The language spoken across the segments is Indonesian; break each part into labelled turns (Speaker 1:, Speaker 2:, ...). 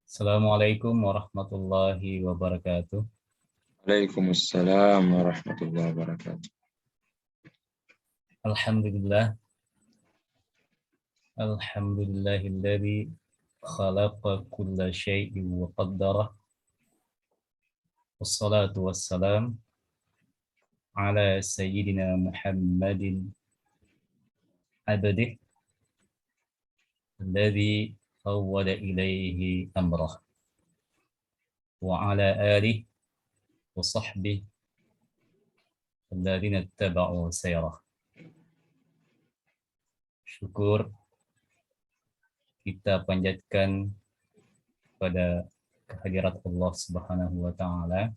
Speaker 1: Assalamualaikum warahmatullahi wabarakatuh.
Speaker 2: Waalaikumsalam warahmatullahi wabarakatuh.
Speaker 1: Alhamdulillah. Alhamdulillahilladzi khalaqa kulla syai'in wa qaddara. Wassalatu wassalam ala sayyidina Muhammadin abdih alladzi fawwada ilaihi amrah wa ala alihi wa sahbihi alladzina ittaba'u sayrah. Syukur kita panjatkan pada kehadirat Allah Subhanahu wa taala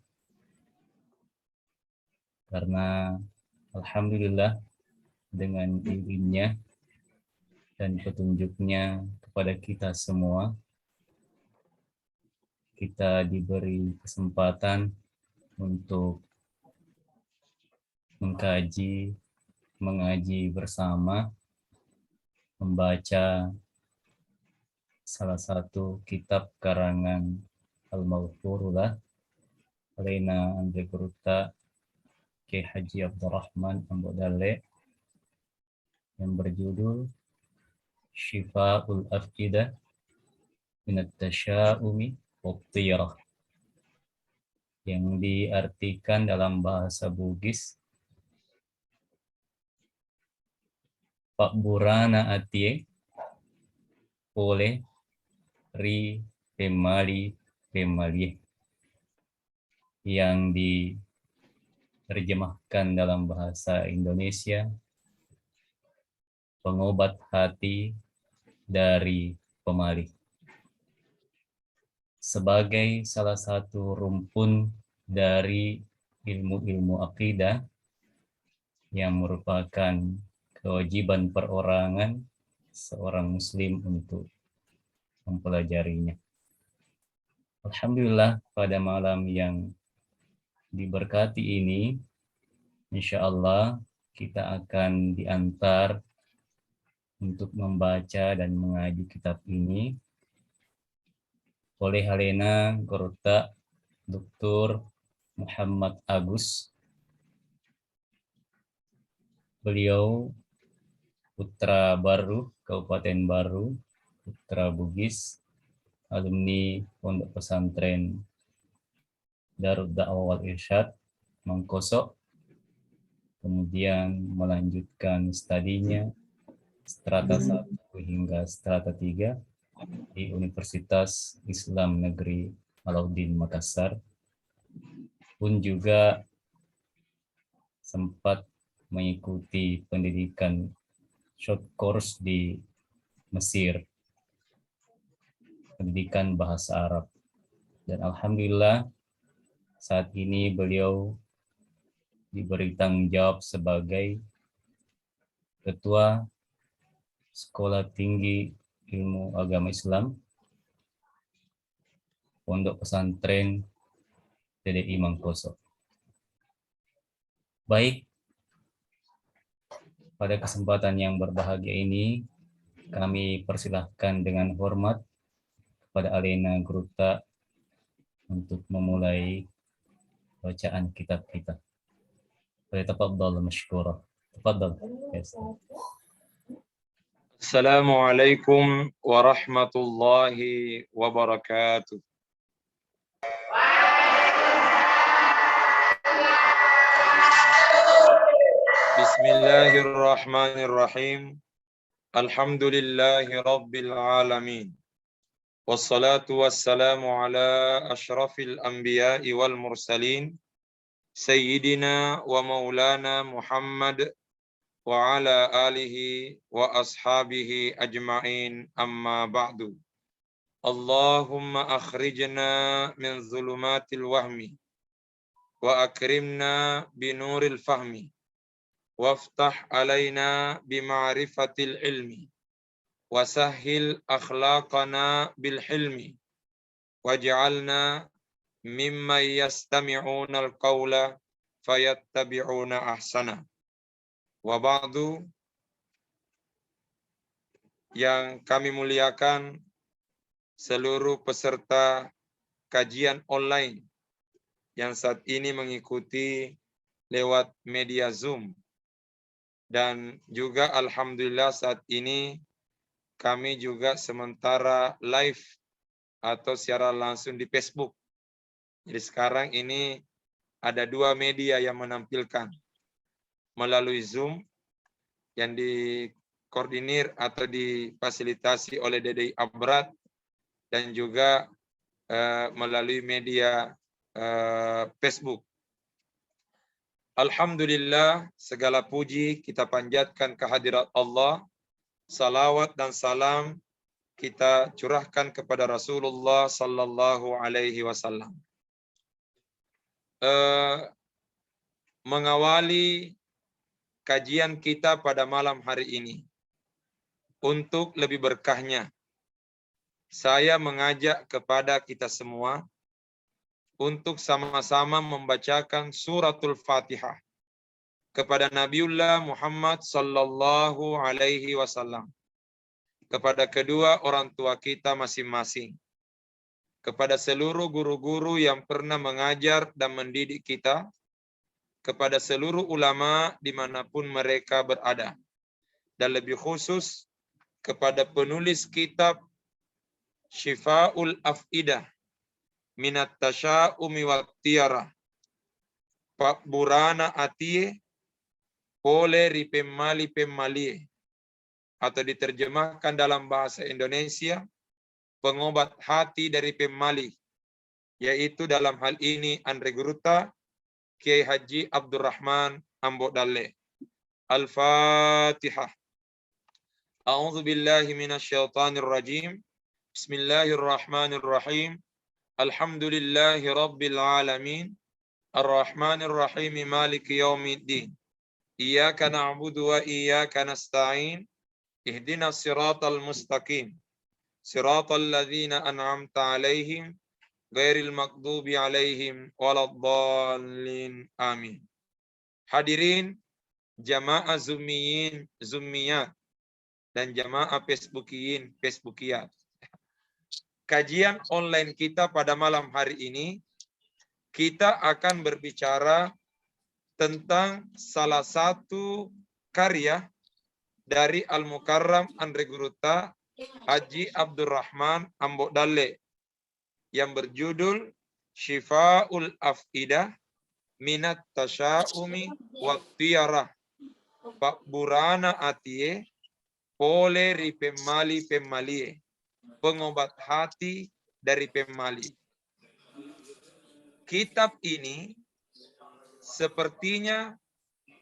Speaker 1: karena alhamdulillah dengan izinnya dan petunjuknya kepada kita semua, kita diberi kesempatan untuk mengaji bersama, membaca salah satu kitab karangan Al-Maghfurullah Alaina Andre Gruta Kiai Haji Abdurrahman Ambodale yang berjudul Syifa'ul Afqidah Minat Tasya'umi Wattiyarah, yang diartikan dalam bahasa Bugis Pak Burana Atie oleh Ri Pemali, yang diterjemahkan dalam bahasa Indonesia pengobat hati dari pemalih, sebagai salah satu rumpun dari ilmu-ilmu akidah yang merupakan kewajiban perorangan seorang muslim untuk mempelajarinya. Alhamdulillah, pada malam yang diberkati ini, insya Allah kita akan diantar untuk membaca dan mengaji kitab ini oleh Halena Gorta Dr. Muhammad Agus. Beliau putra baru Kabupaten Baru, putra Bugis, alumni Pondok Pesantren Darud Da'wah Wal Irsyad Mangkoso, kemudian melanjutkan studinya strata 1 hingga strata 3 di Universitas Islam Negeri Alauddin Makassar, pun juga sempat mengikuti pendidikan short course di Mesir, pendidikan bahasa Arab. Dan alhamdulillah saat ini beliau diberi tanggung jawab sebagai Ketua Sekolah Tinggi Ilmu Agama Islam Pondok Pesantren TDI Mangkoso. Baik, pada kesempatan yang berbahagia ini kami persilahkan dengan hormat kepada Alena Gruta untuk memulai bacaan kitab kita. Tafadhal mashkura. Tafadhal. Yes.
Speaker 2: Assalamualaikum warahmatullahi wabarakatuh. Bismillahirrahmanirrahim. Alhamdulillahi rabbil alamin. Wassalatu wassalamu ala ashrafil anbiya'i wal mursalin. Sayyidina wa maulana Muhammad wa ala alihi wa ashabihi ajma'in, amma ba'du. Allahumma akhrijna min zulumatil wahmi wa akrimna binuril fahmi waftah alaina bima'rifatil ilmi wasahhil akhlaqana bil hilmi waj'alna mimman yastami'una al-qawla fayattabi'una ahsana. Wa ba'du. yang kami muliakan seluruh peserta kajian online yang saat ini mengikuti lewat media Zoom. Dan juga alhamdulillah saat ini kami juga sementara live atau secara langsung di Facebook. Jadi sekarang ini ada 2 media yang menampilkan melalui Zoom yang dikoordinir atau difasilitasi oleh DDI Abrat dan juga melalui media Facebook. Alhamdulillah, segala puji kita panjatkan kehadirat Allah. Salawat dan salam kita curahkan kepada Rasulullah sallallahu alaihi wasallam. Mengawali kajian kita pada malam hari ini, untuk lebih berkahnya, saya mengajak kepada kita semua untuk sama-sama membacakan suratul Fatihah kepada Nabiullah Muhammad sallallahu alaihi wasallam, kepada kedua orang tua kita masing-masing, kepada seluruh guru-guru yang pernah mengajar dan mendidik kita, kepada seluruh ulama dimanapun mereka berada, dan lebih khusus kepada penulis kitab Syifaul Af'idah Minat Tasya'umi Wattiyarah Pak Burana Atie Pole Ripemali Pemalie, atau diterjemahkan dalam bahasa Indonesia pengobat hati dari pemali, yaitu dalam hal ini Andre Guruta Kiai Haji Abdurrahman Ambok Dalle. Al-Fatihah. A'udzu billahi minasyaitonir rajim. Bismillahirrahmanirrahim. Alhamdulillahi rabbil alamin. Arrahmanir rahim maliki yaumiddin. Iyyaka na'budu wa iyyaka nasta'in. Ihdinas siratal mustaqim. Siratal ladzina an'amta 'alaihim ghairil maghdubi 'alaihim waladdallin. Amin. Hadirin jamaah Zummiyin, Zummiyat, dan jamaah Facebookiyin, Facebookiyat. Kajian online kita pada malam hari ini, kita akan berbicara tentang salah satu karya dari Al-Mukarram Andre Guruta Haji Abdurrahman Ambok Dalle yang berjudul Syifaul Af'idah Minat Tasya'umi Wattiyarah Pak Burana Atie Pole Ripemali Pemalie, pengobat hati dari pemali. Kitab ini sepertinya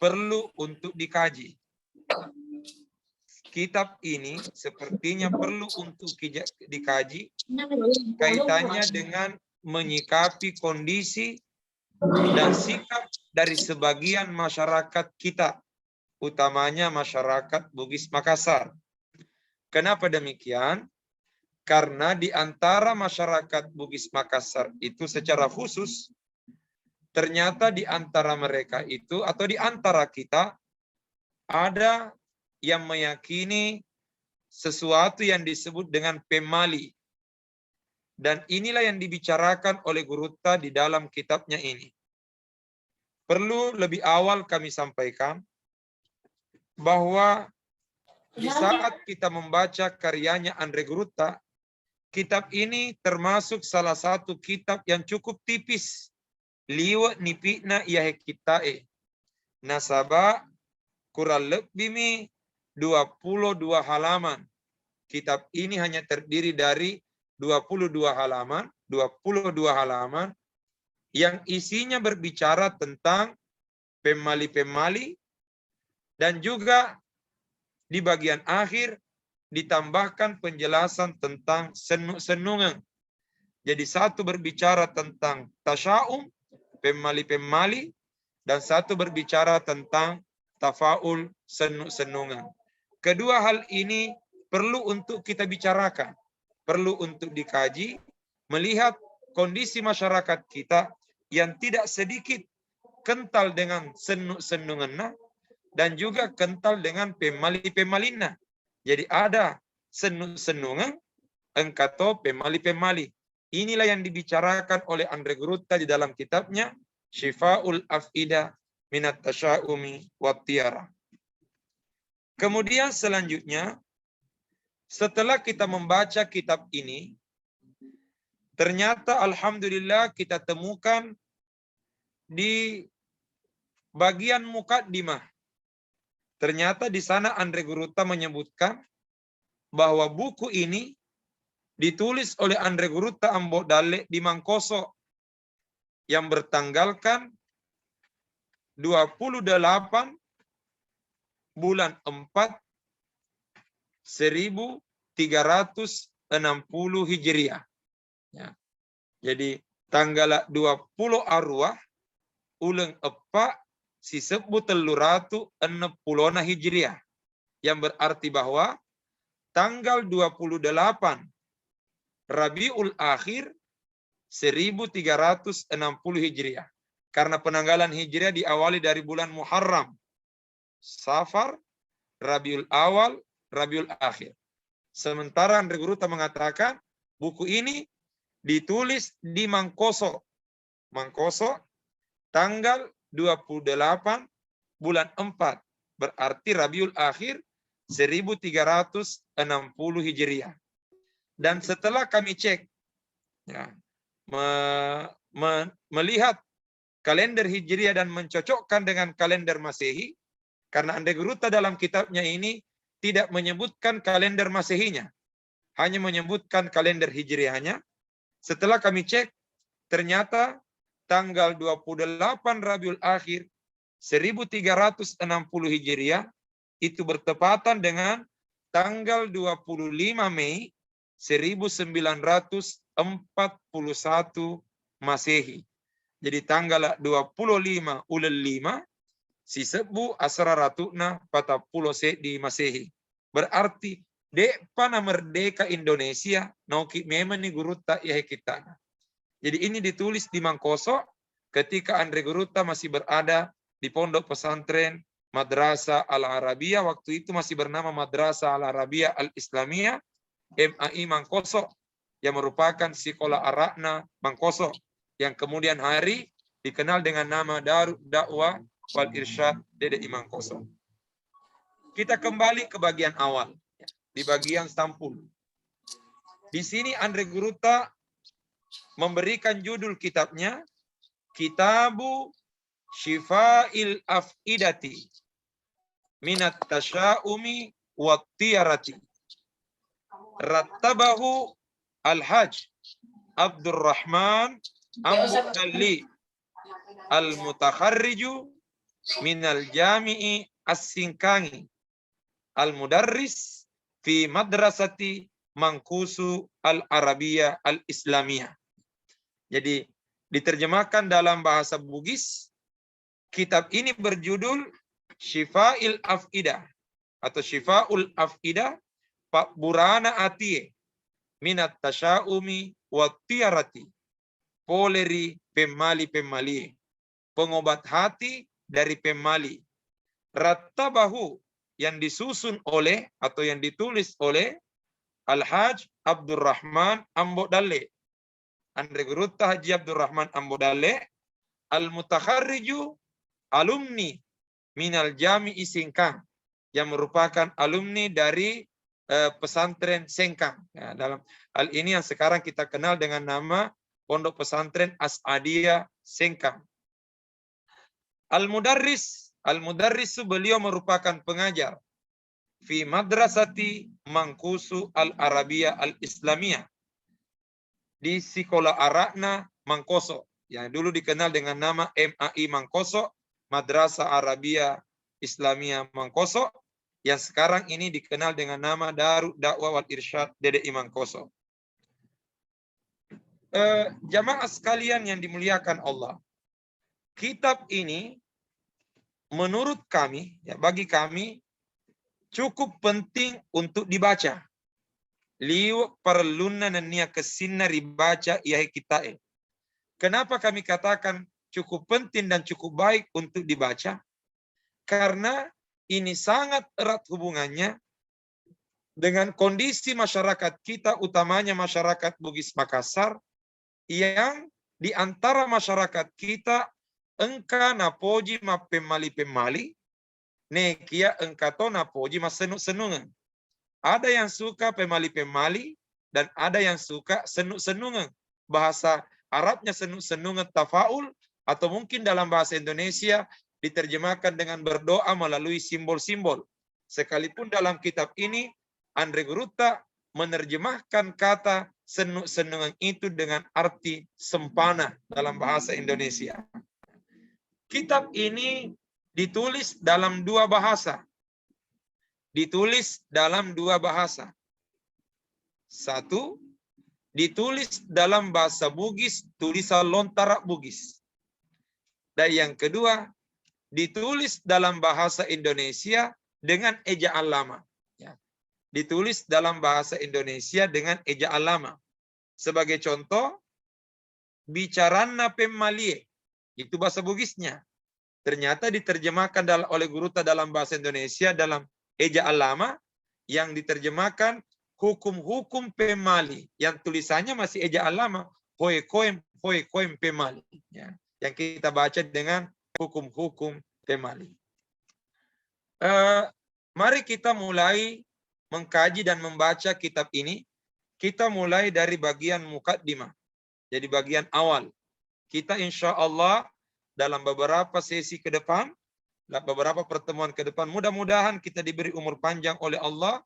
Speaker 2: perlu untuk dikaji. Kitab ini sepertinya perlu untuk dikaji kaitannya dengan menyikapi kondisi dan sikap dari sebagian masyarakat kita, utamanya masyarakat Bugis Makassar. Kenapa demikian? Karena di antara masyarakat Bugis Makassar itu secara khusus, ternyata di antara mereka itu atau di antara kita ada yang meyakini sesuatu yang disebut dengan pemali. Dan inilah yang dibicarakan oleh Guruta di dalam kitabnya ini. Perlu lebih awal kami sampaikan bahwa di saat kita membaca karyanya Andre Guruta, kitab ini termasuk salah satu kitab yang cukup tipis. Liwa nipikna iahe kitae. Nasaba kurang lebih 22 halaman. Kitab ini hanya terdiri dari 22 halaman yang isinya berbicara tentang pemali-pemali, dan juga di bagian akhir ditambahkan penjelasan tentang senung-senungan. Jadi satu berbicara tentang tasya'um, pemali-pemali, dan satu berbicara tentang tafaul, senung-senungan. Kedua hal ini perlu untuk kita bicarakan, perlu untuk dikaji, melihat kondisi masyarakat kita yang tidak sedikit kental dengan senung-senungan dan juga kental dengan pemali-pemalina. Jadi ada senungan engkato pemali-pemali. Inilah yang dibicarakan oleh Andre Gruta di dalam kitabnya Syifa'ul Af'idah Minat Tasya'umi Wattiyara. Kemudian selanjutnya, setelah kita membaca kitab ini, ternyata alhamdulillah kita temukan di bagian mukaddimah. Ternyata di sana Andre Gruta menyebutkan bahwa buku ini ditulis oleh Andre Gruta Ambodale di Mangkoso yang bertanggalkan 28 bulan 4 1360 Hijriah. Ya. Jadi tanggal 20 arwah ulang epa sisebut teluratu 60 Hijriah. Yang berarti bahwa tanggal 28 Rabiul Akhir 1360 Hijriah. Karena penanggalan Hijriah diawali dari bulan Muharram, Safar, Rabiul Awal, Rabiul Akhir. Sementara Andre Gruta mengatakan buku ini ditulis di Mangkoso. Mangkoso tanggal 28 bulan 4. Berarti Rabiul Akhir 1360 Hijriah. Dan setelah kami cek, ya, melihat kalender Hijriah dan mencocokkan dengan kalender Masehi, karena Andre Gruta dalam kitabnya ini tidak menyebutkan kalender Masehinya, hanya menyebutkan kalender Hijriahnya. Setelah kami cek, ternyata tanggal 28 Rabiul Akhir 1360 Hijriah itu bertepatan dengan tanggal 25 Mei 1941 Masehi. Jadi tanggal 25 ulal 5 sisebu asraratuna 40 di Masehi. Berarti pana merdeka Indonesia nauki memang ni Gruta ya kita. Jadi ini ditulis di Mangkoso ketika Andre Gruta masih berada di pondok pesantren Madrasah Al-Arabiyah, waktu itu masih bernama Madrasah Al-Arabiyah Al-Islamiyah MAI Mangkoso, yang merupakan sekolah Arakna Mangkoso, yang kemudian hari dikenal dengan nama Darud Dakwah wal Irsyad DDI Mangkoso. Kita kembali ke bagian awal, di bagian sampul. Di sini Andre Gruta memberikan judul kitabnya Kitabu Syifa'il Af'idati Minat Tasya'umi Wattiyarati. Rattabahu Al-Hajj Abdurrahman Ambudalli Al-Mutakharriju Minal Jami'i As-Sinkangi Al-Mudarris Fi Madrasati Mangkusu Al-Arabiyah Al-Islamiyah. Jadi diterjemahkan dalam bahasa Bugis, kitab ini berjudul Syifa'il Af'idah atau Syifa'ul Af'idah Pak Burana Atie Minat Tasya'umi Wattiyarati. Poleri pemali-pemali. Pengobat hati dari pemali. Rattabahu yang disusun oleh atau yang ditulis oleh Al-Hajj Abdurrahman Ambodale. Andre Gruta Haji Abdurrahman Ambodale. Al-Mutakharriju alumni Minal Jami'i Singkang, yang merupakan alumni dari pesantren Sengkang. Ya, dalam hal ini yang sekarang kita kenal dengan nama Pondok Pesantren As'adiyah Sengkang. Al-Mudarris beliau merupakan pengajar fi madrasati Mangkusu Al-Arabiyah Al-Islamiyah, di sekolah Arakna Mangkoso, yang dulu dikenal dengan nama MAI Mangkoso, Madrasah Arabiyah Islamiyah Mangkoso, yang sekarang ini dikenal dengan nama Darud Dakwah wal Irsyad DDI Mangkoso. Jamaah sekalian yang dimuliakan Allah, kitab ini menurut kami, ya, bagi kami cukup penting untuk dibaca. Liu perluna nania kesina ribaca iahi kita. Kenapa kami katakan cukup penting dan cukup baik untuk dibaca? Karena ini sangat erat hubungannya dengan kondisi masyarakat kita, utamanya masyarakat Bugis Makassar, yang di antara masyarakat kita engka napoji ma pemali-pemali, nekia engka to napoji ma senuk-senungan. Ada yang suka pemali-pemali dan ada yang suka senuk-senungan. Bahasa Arabnya senuk-senungan tafaul, atau mungkin dalam bahasa Indonesia diterjemahkan dengan berdoa melalui simbol-simbol. Sekalipun dalam kitab ini Andre Guruta menerjemahkan kata senuk-senungan itu dengan arti sempana dalam bahasa Indonesia. Kitab ini ditulis dalam dua bahasa. Ditulis dalam dua bahasa. Satu, ditulis dalam bahasa Bugis, tulisan Lontara Bugis. Dan yang kedua, ditulis dalam bahasa Indonesia dengan ejaan lama. Ya. Ditulis dalam bahasa Indonesia dengan ejaan lama. Sebagai contoh, bicarana pemmalie, itu bahasa Bugisnya. Ternyata diterjemahkan oleh Guruta dalam bahasa Indonesia dalam ejaan lama, yang diterjemahkan hukum-hukum pemali, yang tulisannya masih ejaan lama, hoe koem pemali. Ya. Yang kita baca dengan hukum-hukum pemali. Mari kita mulai mengkaji dan membaca kitab ini. Kita mulai dari bagian mukaddimah. Jadi bagian awal. Kita insya Allah dalam beberapa sesi ke depan, beberapa pertemuan ke depan, mudah-mudahan kita diberi umur panjang oleh Allah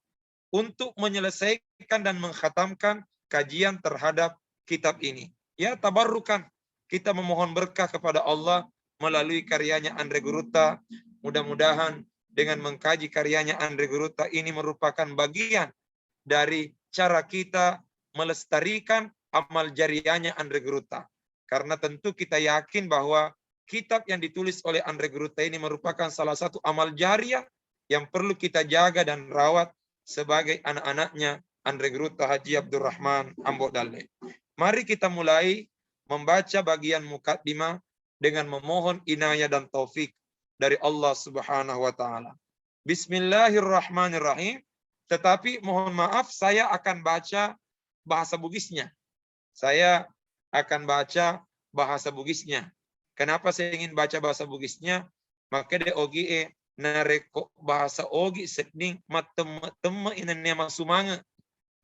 Speaker 2: untuk menyelesaikan dan mengkhatamkan kajian terhadap kitab ini. Ya, tabarrukan. Kita memohon berkah kepada Allah melalui karyanya Andre Guruta. Mudah-mudahan dengan mengkaji karyanya Andre Guruta ini merupakan bagian dari cara kita melestarikan amal jariahnya Andre Guruta. Karena tentu kita yakin bahwa kitab yang ditulis oleh Andre Guruta ini merupakan salah satu amal jariah yang perlu kita jaga dan rawat sebagai anak-anaknya Andre Guruta Haji Abdurrahman Ambo Dalle. Mari kita mulai membaca bagian mukaddimah dengan memohon inayah dan taufik dari Allah Subhanahu wa taala. Bismillahirrahmanirrahim. Tetapi mohon maaf, saya akan baca bahasa Bugisnya. Saya akan baca bahasa Bugisnya. Kenapa saya ingin baca bahasa Bugisnya? Maka de ogi nareko bahasa ogi seding mateme inanya masumanga.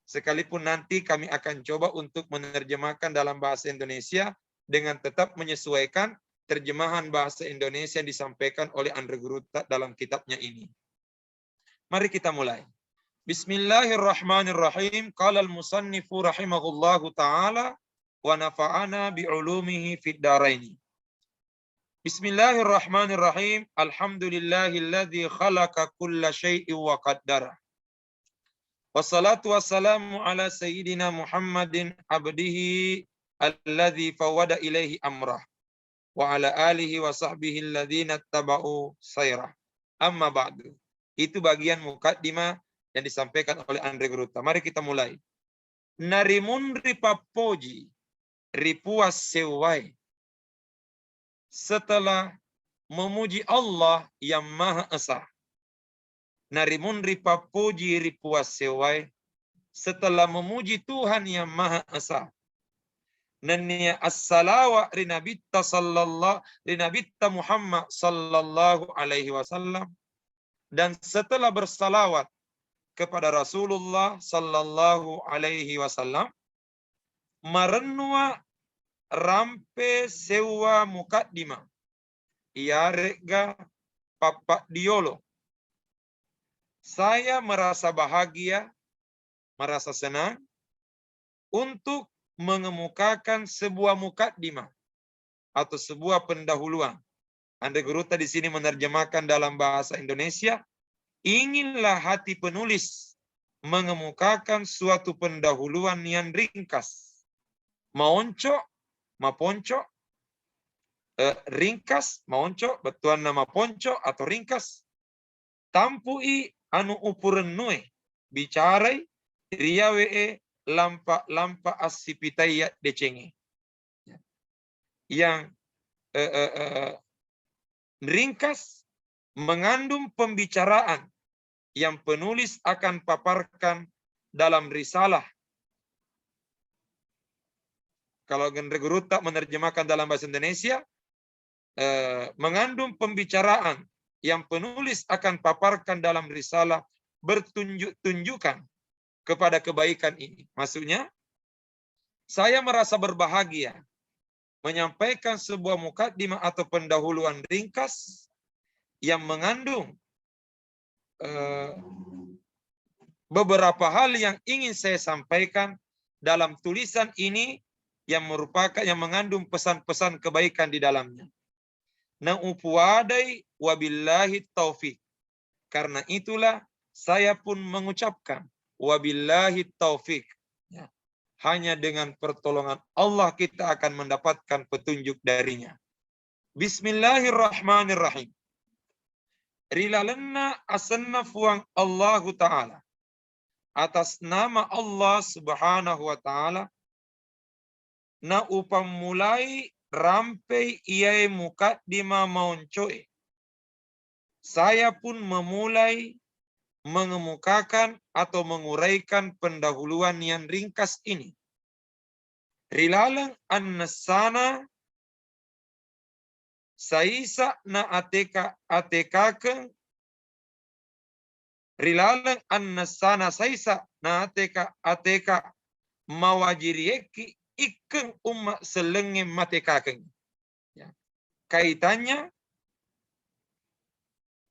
Speaker 2: Sekalipun nanti kami akan coba untuk menerjemahkan dalam bahasa Indonesia dengan tetap menyesuaikan terjemahan bahasa Indonesia yang disampaikan oleh Andre Guruta dalam kitabnya ini. Mari kita mulai. Bismillahirrahmanirrahim. Qala al-musannifu rahimahullahu ta'ala wa nafa'ana bi'ulumihi fid dharaini. Bismillahirrahmanirrahim. Alhamdulillahilladzi khalaqa kulla syai'in wa qaddara. Wassalatu wassalamu ala sayyidina Muhammadin abdihi alladzi fawwada ilaihi amrah wa ala alihi wa sahbihi alladzina taba'u sayrah. Amma ba'du. Itu bagian mukaddimah yang disampaikan oleh Andre Guruta. Mari kita mulai. Narimun ripapoji ripuas sewai. Setelah memuji Allah yang Maha Esa. Narimun ripapoji ripuas sewai. Setelah memuji Tuhan yang Maha Esa. Nania as-salawa rinabitta Muhammad sallallahu alaihi wasallam. Dan setelah bersalawat kepada Rasulullah sallallahu alaihi wasallam, marenua rampe sewa mukaddimah. Iarega papak diolo. Saya merasa bahagia, merasa senang untuk mengemukakan sebuah mukaddimah atau sebuah pendahuluan. Andre Guruta di sini menerjemahkan dalam bahasa Indonesia, inginlah hati penulis mengemukakan suatu pendahuluan yang ringkas. Maonco, maponco, ringkas, maonco, betuan nama ponco atau ringkas. Tampui anu upurennue, bicarai, riawe lampa asipitaya decenge. Yang ringkas mengandung pembicaraan yang penulis akan paparkan dalam risalah. Kalau Guru tak menerjemahkan dalam bahasa Indonesia, mengandung pembicaraan yang penulis akan paparkan dalam risalah bertunjuk-tunjukkan kepada kebaikan ini. Maksudnya, saya merasa berbahagia menyampaikan sebuah mukaddimah atau pendahuluan ringkas yang mengandung beberapa hal yang ingin saya sampaikan dalam tulisan ini yang mengandung pesan-pesan kebaikan di dalamnya. Na'upuadai wabillahi taufik. Karena itulah saya pun mengucapkan wabillahi taufik. Ya. Hanya dengan pertolongan Allah kita akan mendapatkan petunjuk darinya. Bismillahirrahmanirrahim. Rilalanna asanna fuang Allahu Ta'ala. Atas nama Allah Subhanahu wa Ta'ala. Na upam mulai rampai iai mukaddimah mauncoe. Saya pun memulai mengemukakan atau menguraikan pendahuluan yang ringkas ini. Rilalang an-nasana saisa na atekaken. Rilalang an-nasana saisa na ateka mawajirieki ikeng umma selenge matekaken. Ya. Kaitannya,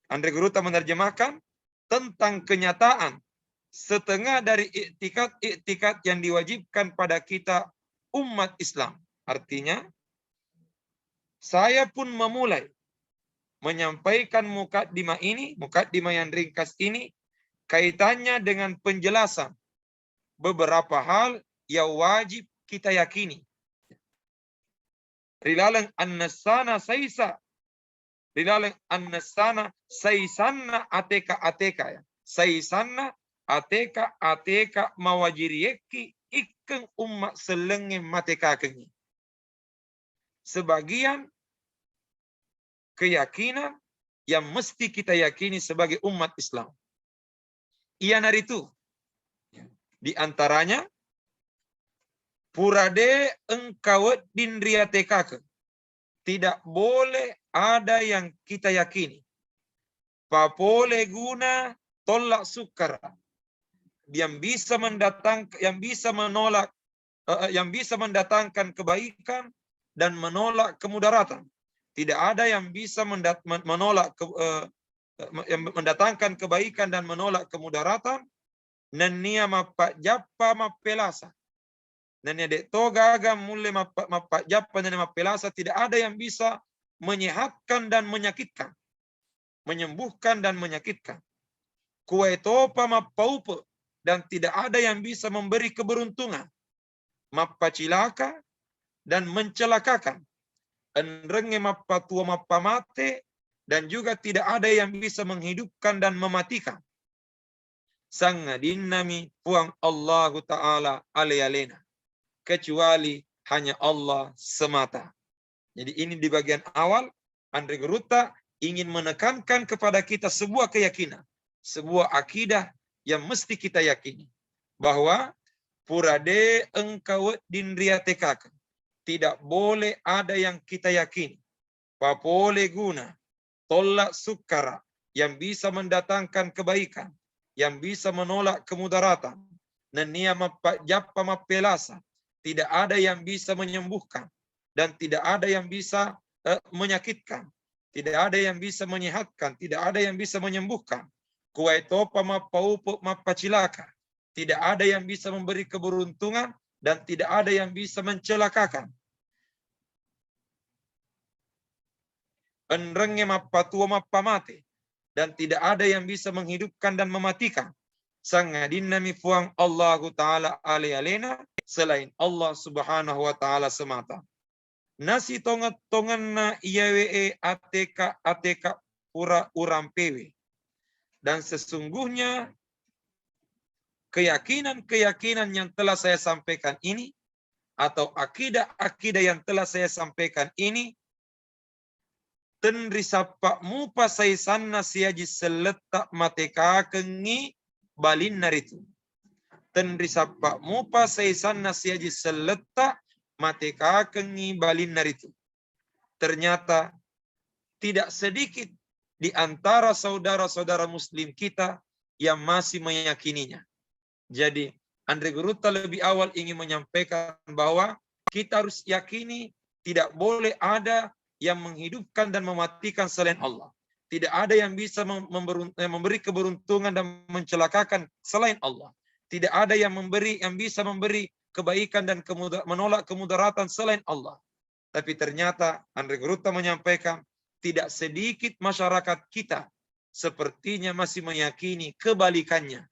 Speaker 2: Andre Guru tak menerjemahkan tentang kenyataan setengah dari iktikat yang diwajibkan pada kita umat Islam. Artinya, saya pun memulai menyampaikan mukaddimah ini, mukaddimah yang ringkas ini, kaitannya dengan penjelasan beberapa hal yang wajib kita yakini. Rilalang an-nasana saisa. Rilalang an-nasana saisanna ateka. Ya. Saisanna ateka mawajirieki ikeng umma selenge matekakengi. Sebagian keyakinan yang mesti kita yakini sebagai umat Islam. Iyan itu. Di antaranya, purade engkau dinriatekake. Tidak boleh ada yang kita yakini. Papole guna tolak sukar. Yang bisa menolak, yang bisa mendatangkan kebaikan dan menolak kemudaratan. Tidak ada yang bisa mendatangkan kebaikan dan menolak kemudaratan. Nania mapak japa mapelasa. Nania dek toga agam mulai mapak japa nania mapelasa. Tidak ada yang bisa menyehatkan dan menyakitkan. Menyembuhkan dan menyakitkan. Kue topa mapaupe. Dan tidak ada yang bisa memberi keberuntungan. Mapacilaka dan mencelakakan. Enrenge mapatua mapamate. Dan juga tidak ada yang bisa menghidupkan dan mematikan. Sangadin nami puang Allah Ta'ala alena. Kecuali hanya Allah semata. Jadi ini di bagian awal, Andre Geruta ingin menekankan kepada kita sebuah keyakinan. Sebuah akidah yang mesti kita yakini. Bahwa purade engkau dinriatekakan. Tidak boleh ada yang kita yakini. Papole guna. Tolak sukara. Yang bisa mendatangkan kebaikan. Yang bisa menolak kemudaratan. Nenia mapajapa mapelasa. Tidak ada yang bisa menyembuhkan. Dan tidak ada yang bisa menyakitkan. Tidak ada yang bisa menyehatkan. Tidak ada yang bisa menyembuhkan. Kuaitopa mapaupo mapacilaka. Tidak ada yang bisa memberi keberuntungan. Dan tidak ada yang bisa mencelakakan. Enrenge mapatua mapamate. Dan tidak ada yang bisa menghidupkan dan mematikan. Sangadin nami fuang Allah Ta'ala alena selain Allah Subhanahu wa Ta'ala semata. Nasi tongan na iawe ateka pura urampewe. Dan sesungguhnya keyakinan yang telah saya sampaikan ini atau akidah yang telah saya sampaikan ini ten risapa mupa saisanna siaji seletak mateka kengi balin naritu. Ten risapa mupa saisanna siaji seletak mateka kengi balin naritu. Ternyata tidak sedikit di antara saudara-saudara muslim kita yang masih meyakininya. Jadi Andre Geruta lebih awal ingin menyampaikan bahwa kita harus yakini tidak boleh ada yang menghidupkan dan mematikan selain Allah. Tidak ada yang bisa memberi keberuntungan dan mencelakakan selain Allah. Tidak ada yang bisa memberi kebaikan dan menolak kemudaratan selain Allah. Tapi ternyata Andre Geruta menyampaikan tidak sedikit masyarakat kita sepertinya masih meyakini kebalikannya.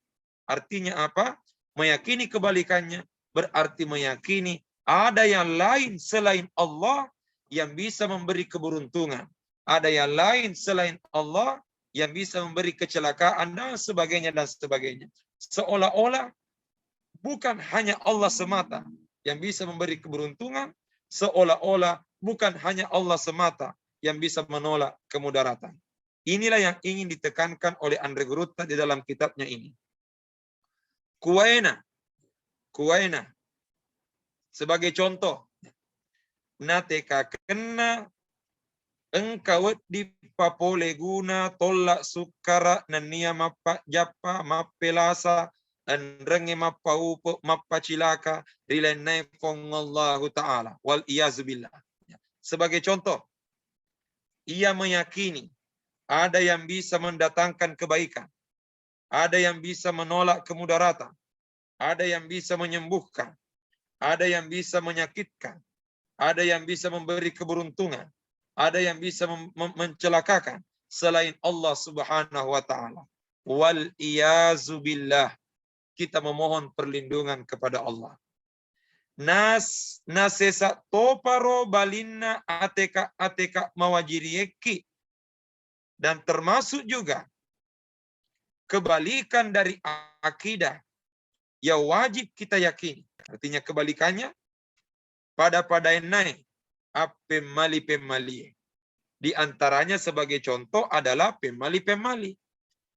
Speaker 2: Artinya apa? Meyakini kebalikannya berarti meyakini ada yang lain selain Allah yang bisa memberi keberuntungan. Ada yang lain selain Allah yang bisa memberi kecelakaan dan sebagainya dan sebagainya. Seolah-olah bukan hanya Allah semata yang bisa memberi keberuntungan, seolah-olah bukan hanya Allah semata yang bisa menolak kemudaratan. Inilah yang ingin ditekankan oleh Andre Geruta di dalam kitabnya ini. Kuwaina sebagai contoh, nateka kena engkau di papole guna tolak sukara nania mappa jappa mappelasa renge mappa upo mappa cilaka rilenai fongallahu ta'ala wal iyazubillah. Sebagai contoh, ia meyakini ada yang bisa mendatangkan kebaikan, ada yang bisa menolak kemudaratan, ada yang bisa menyembuhkan, ada yang bisa menyakitkan, ada yang bisa memberi keberuntungan, ada yang bisa mencelakakan selain Allah Subhanahu wa taala. Wal iyazu billah. Kita memohon perlindungan kepada Allah. Nasesa toparo balinna ateka mawajirieki. Dan termasuk juga kebalikan dari akidah yang wajib kita yakini. Artinya kebalikannya pada naik pemali. Di antaranya sebagai contoh adalah pemali.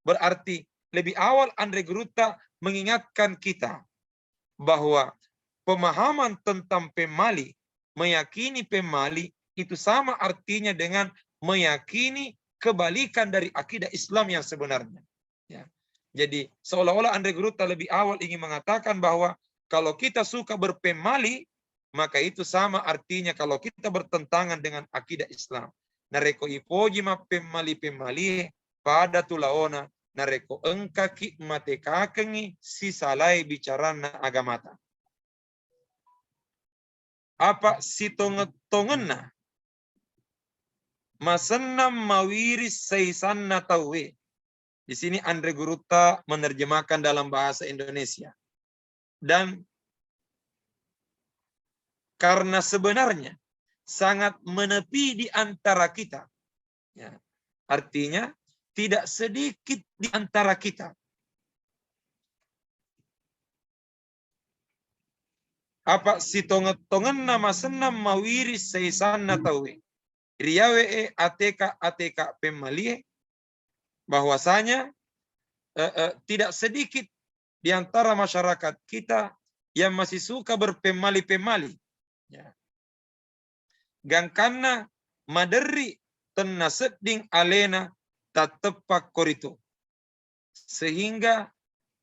Speaker 2: Berarti lebih awal Andre Geruta mengingatkan kita bahwa pemahaman tentang pemali, meyakini pemali itu sama artinya dengan meyakini kebalikan dari akidah Islam yang sebenarnya. Ya. Jadi seolah-olah Andre Geruta lebih awal ingin mengatakan bahwa kalau kita suka berpemali, maka itu sama artinya kalau kita bertentangan dengan akidah Islam. Nareko ipoji ma pemali pada tulaona nareko engkaki matekakengi si salai bicarana agamata. Apa si tongenna masenam mawiris seisanna tawe. Di sini Andre Geruta menerjemahkan dalam bahasa Indonesia. Dan karena sebenarnya sangat menepi di antara kita. Ya. Artinya tidak sedikit di antara kita. Apa si tongen nama senam mawiris seisanna tawe. Riyawe ateka pemalie. Bahwasanya tidak sedikit di antara masyarakat kita yang masih suka berpemali-pemali. Ya. Gangkana maderi tenna seding alena tatepak korito. Sehingga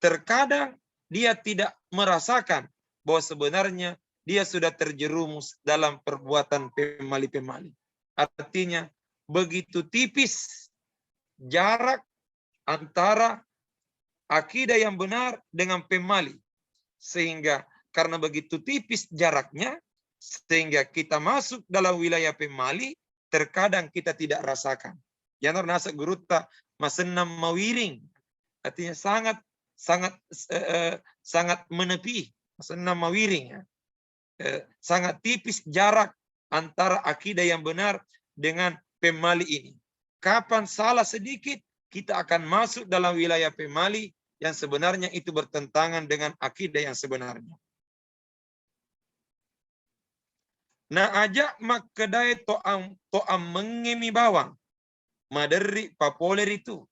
Speaker 2: terkadang dia tidak merasakan bahwa sebenarnya dia sudah terjerumus dalam perbuatan pemali-pemali. Artinya begitu tipis jarak antara akidah yang benar dengan pemali. Sehingga karena begitu tipis jaraknya, sehingga kita masuk dalam wilayah pemali, terkadang kita tidak rasakan. Yang nasa Geruta masenam mawiring. Artinya sangat menepi. Masenam mawiring. Sangat tipis jarak antara akidah yang benar dengan pemali ini. Kapan salah sedikit, kita akan masuk dalam wilayah pemali yang sebenarnya itu bertentangan dengan akidah yang sebenarnya. Nah ajak mak kedai to'am mengemi bawang. Maderi populer itu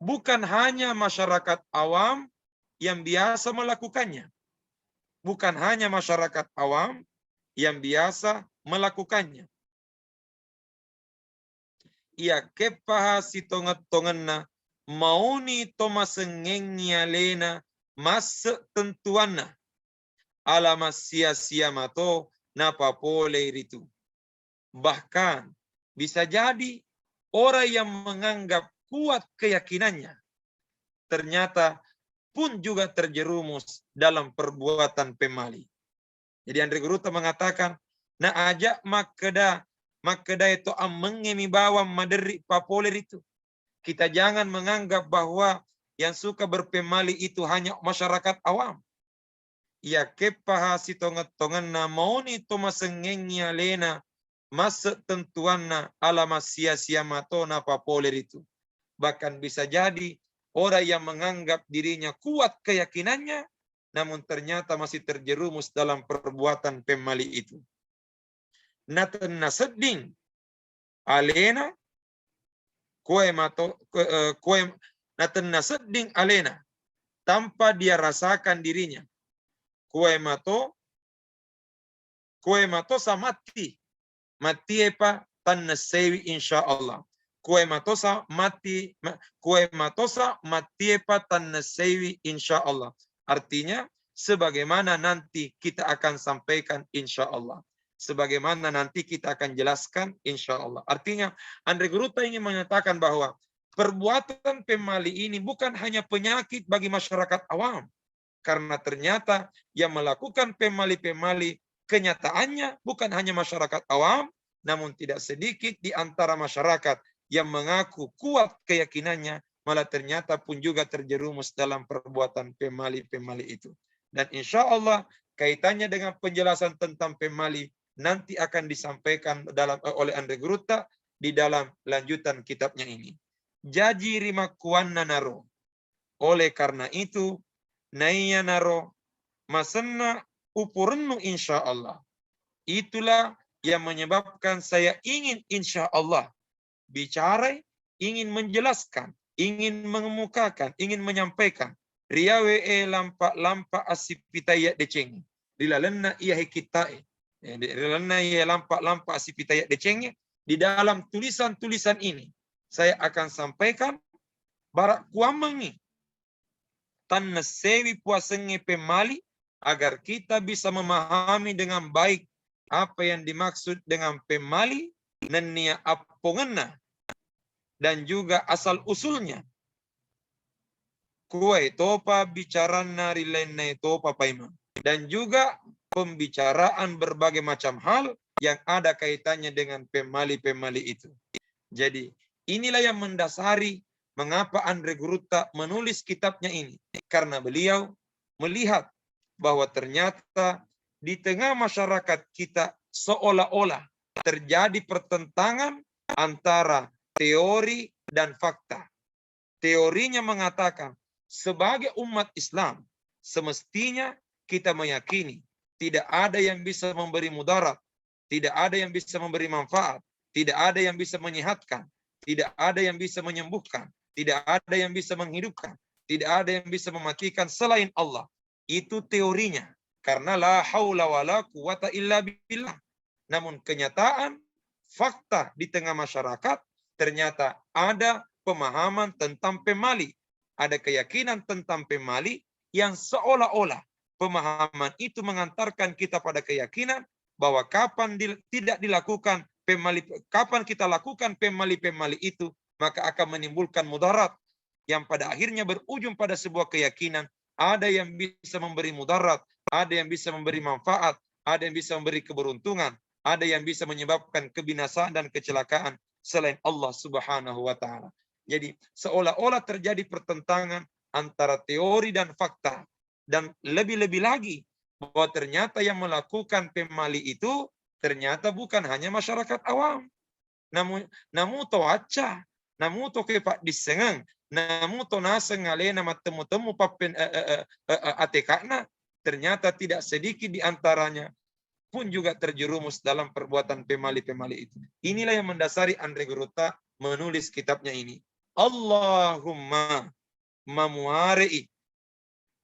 Speaker 2: bukan hanya masyarakat awam yang biasa melakukannya. Bukan hanya masyarakat awam yang biasa melakukannya. Ia kepaha si tongat-tonganna mauni toma sengengnya lena mas tentuanna alamas sia-sia mato napa pole itu. Bahkan bisa jadi orang yang menganggap kuat keyakinannya ternyata pun juga terjerumus dalam perbuatan pemali. Jadi Andre Guruta mengatakan, na aja makeda itu mengemi bawa maderi populer itu. Kita jangan menganggap bahwa yang suka berpemali itu hanya masyarakat awam. Ya kepaha si tongat-tongan na mauni toma sengengnya lena masa tentuanna alama sia-sia matona populer itu. Bahkan bisa jadi orang yang menganggap dirinya kuat keyakinannya, namun ternyata masih terjerumus dalam perbuatan pemali itu. Natana seding alena natana seding alena tanpa dia rasakan dirinya. Kue mato samati mati apa tanna sewi insyaallah. Kue matosa mati apa tanna sewi insyaallah. Artinya sebagaimana nanti kita akan sampaikan insyaallah. Sebagaimana nanti kita akan jelaskan insyaallah. Artinya Andre Guruta ingin menyatakan bahwa perbuatan pemali ini bukan hanya penyakit bagi masyarakat awam. Karena ternyata yang melakukan pemali-pemali kenyataannya bukan hanya masyarakat awam, namun tidak sedikit di antara masyarakat yang mengaku kuat keyakinannya, malah ternyata pun juga terjerumus dalam perbuatan pemali-pemali itu. Dan insya Allah kaitannya dengan penjelasan tentang pemali nanti akan disampaikan oleh Andre Guruta di dalam lanjutan kitabnya ini. Jaji rimakuanna naro. Oleh karena itu, naiya naro masenna upurnu insya Allah. Itulah yang menyebabkan saya ingin insya Allah bicara, ingin menjelaskan, ingin mengemukakan, ingin menyampaikan. Riawe lampa asipitaya decengi. Dilalenna iya hikitae. Dilalenna iya lampa asipitaya decengi. Di dalam tulisan-tulisan ini saya akan sampaikan barak kuamangi tanna sewi puasenge pemali agar kita bisa memahami dengan baik apa yang dimaksud dengan pemali nenia apongenna dan juga asal usulnya. Kue topa bicarana rilainna topa paima dan juga pembicaraan berbagai macam hal yang ada kaitannya dengan pemali-pemali itu. Jadi inilah yang mendasari mengapa Andre Guruta menulis kitabnya ini. Karena beliau melihat bahwa ternyata di tengah masyarakat kita seolah-olah terjadi pertentangan antara teori dan fakta. Teorinya mengatakan sebagai umat Islam semestinya kita meyakini tidak ada yang bisa memberi mudarat, tidak ada yang bisa memberi manfaat, tidak ada yang bisa menyehatkan, tidak ada yang bisa menyembuhkan, tidak ada yang bisa menghidupkan, tidak ada yang bisa mematikan selain Allah. Itu teorinya. Karena la haula wala quwata illa billah. Namun kenyataan, fakta di tengah masyarakat, ternyata ada pemahaman tentang pemali. Ada keyakinan tentang pemali yang seolah-olah pemahaman itu mengantarkan kita pada keyakinan bahwa kapan tidak dilakukan pemali, kapan kita lakukan pemali-pemali itu, maka akan menimbulkan mudarat yang pada akhirnya berujung pada sebuah keyakinan ada yang bisa memberi mudarat, ada yang bisa memberi manfaat, ada yang bisa memberi keberuntungan, ada yang bisa menyebabkan kebinasaan dan kecelakaan selain Allah Subhanahu wa taala. Jadi seolah-olah terjadi pertentangan antara teori dan fakta, dan lebih-lebih lagi bahwa ternyata yang melakukan pemali itu ternyata bukan hanya masyarakat awam. Namun toaca, namun to kepak disengang, namun to naseng alena matemu-temu papen atekana, ternyata tidak sedikit di antaranya pun juga terjerumus dalam perbuatan pemali-pemali itu. Inilah yang mendasari Andre Guruta menulis kitabnya ini. Allahumma mamuarei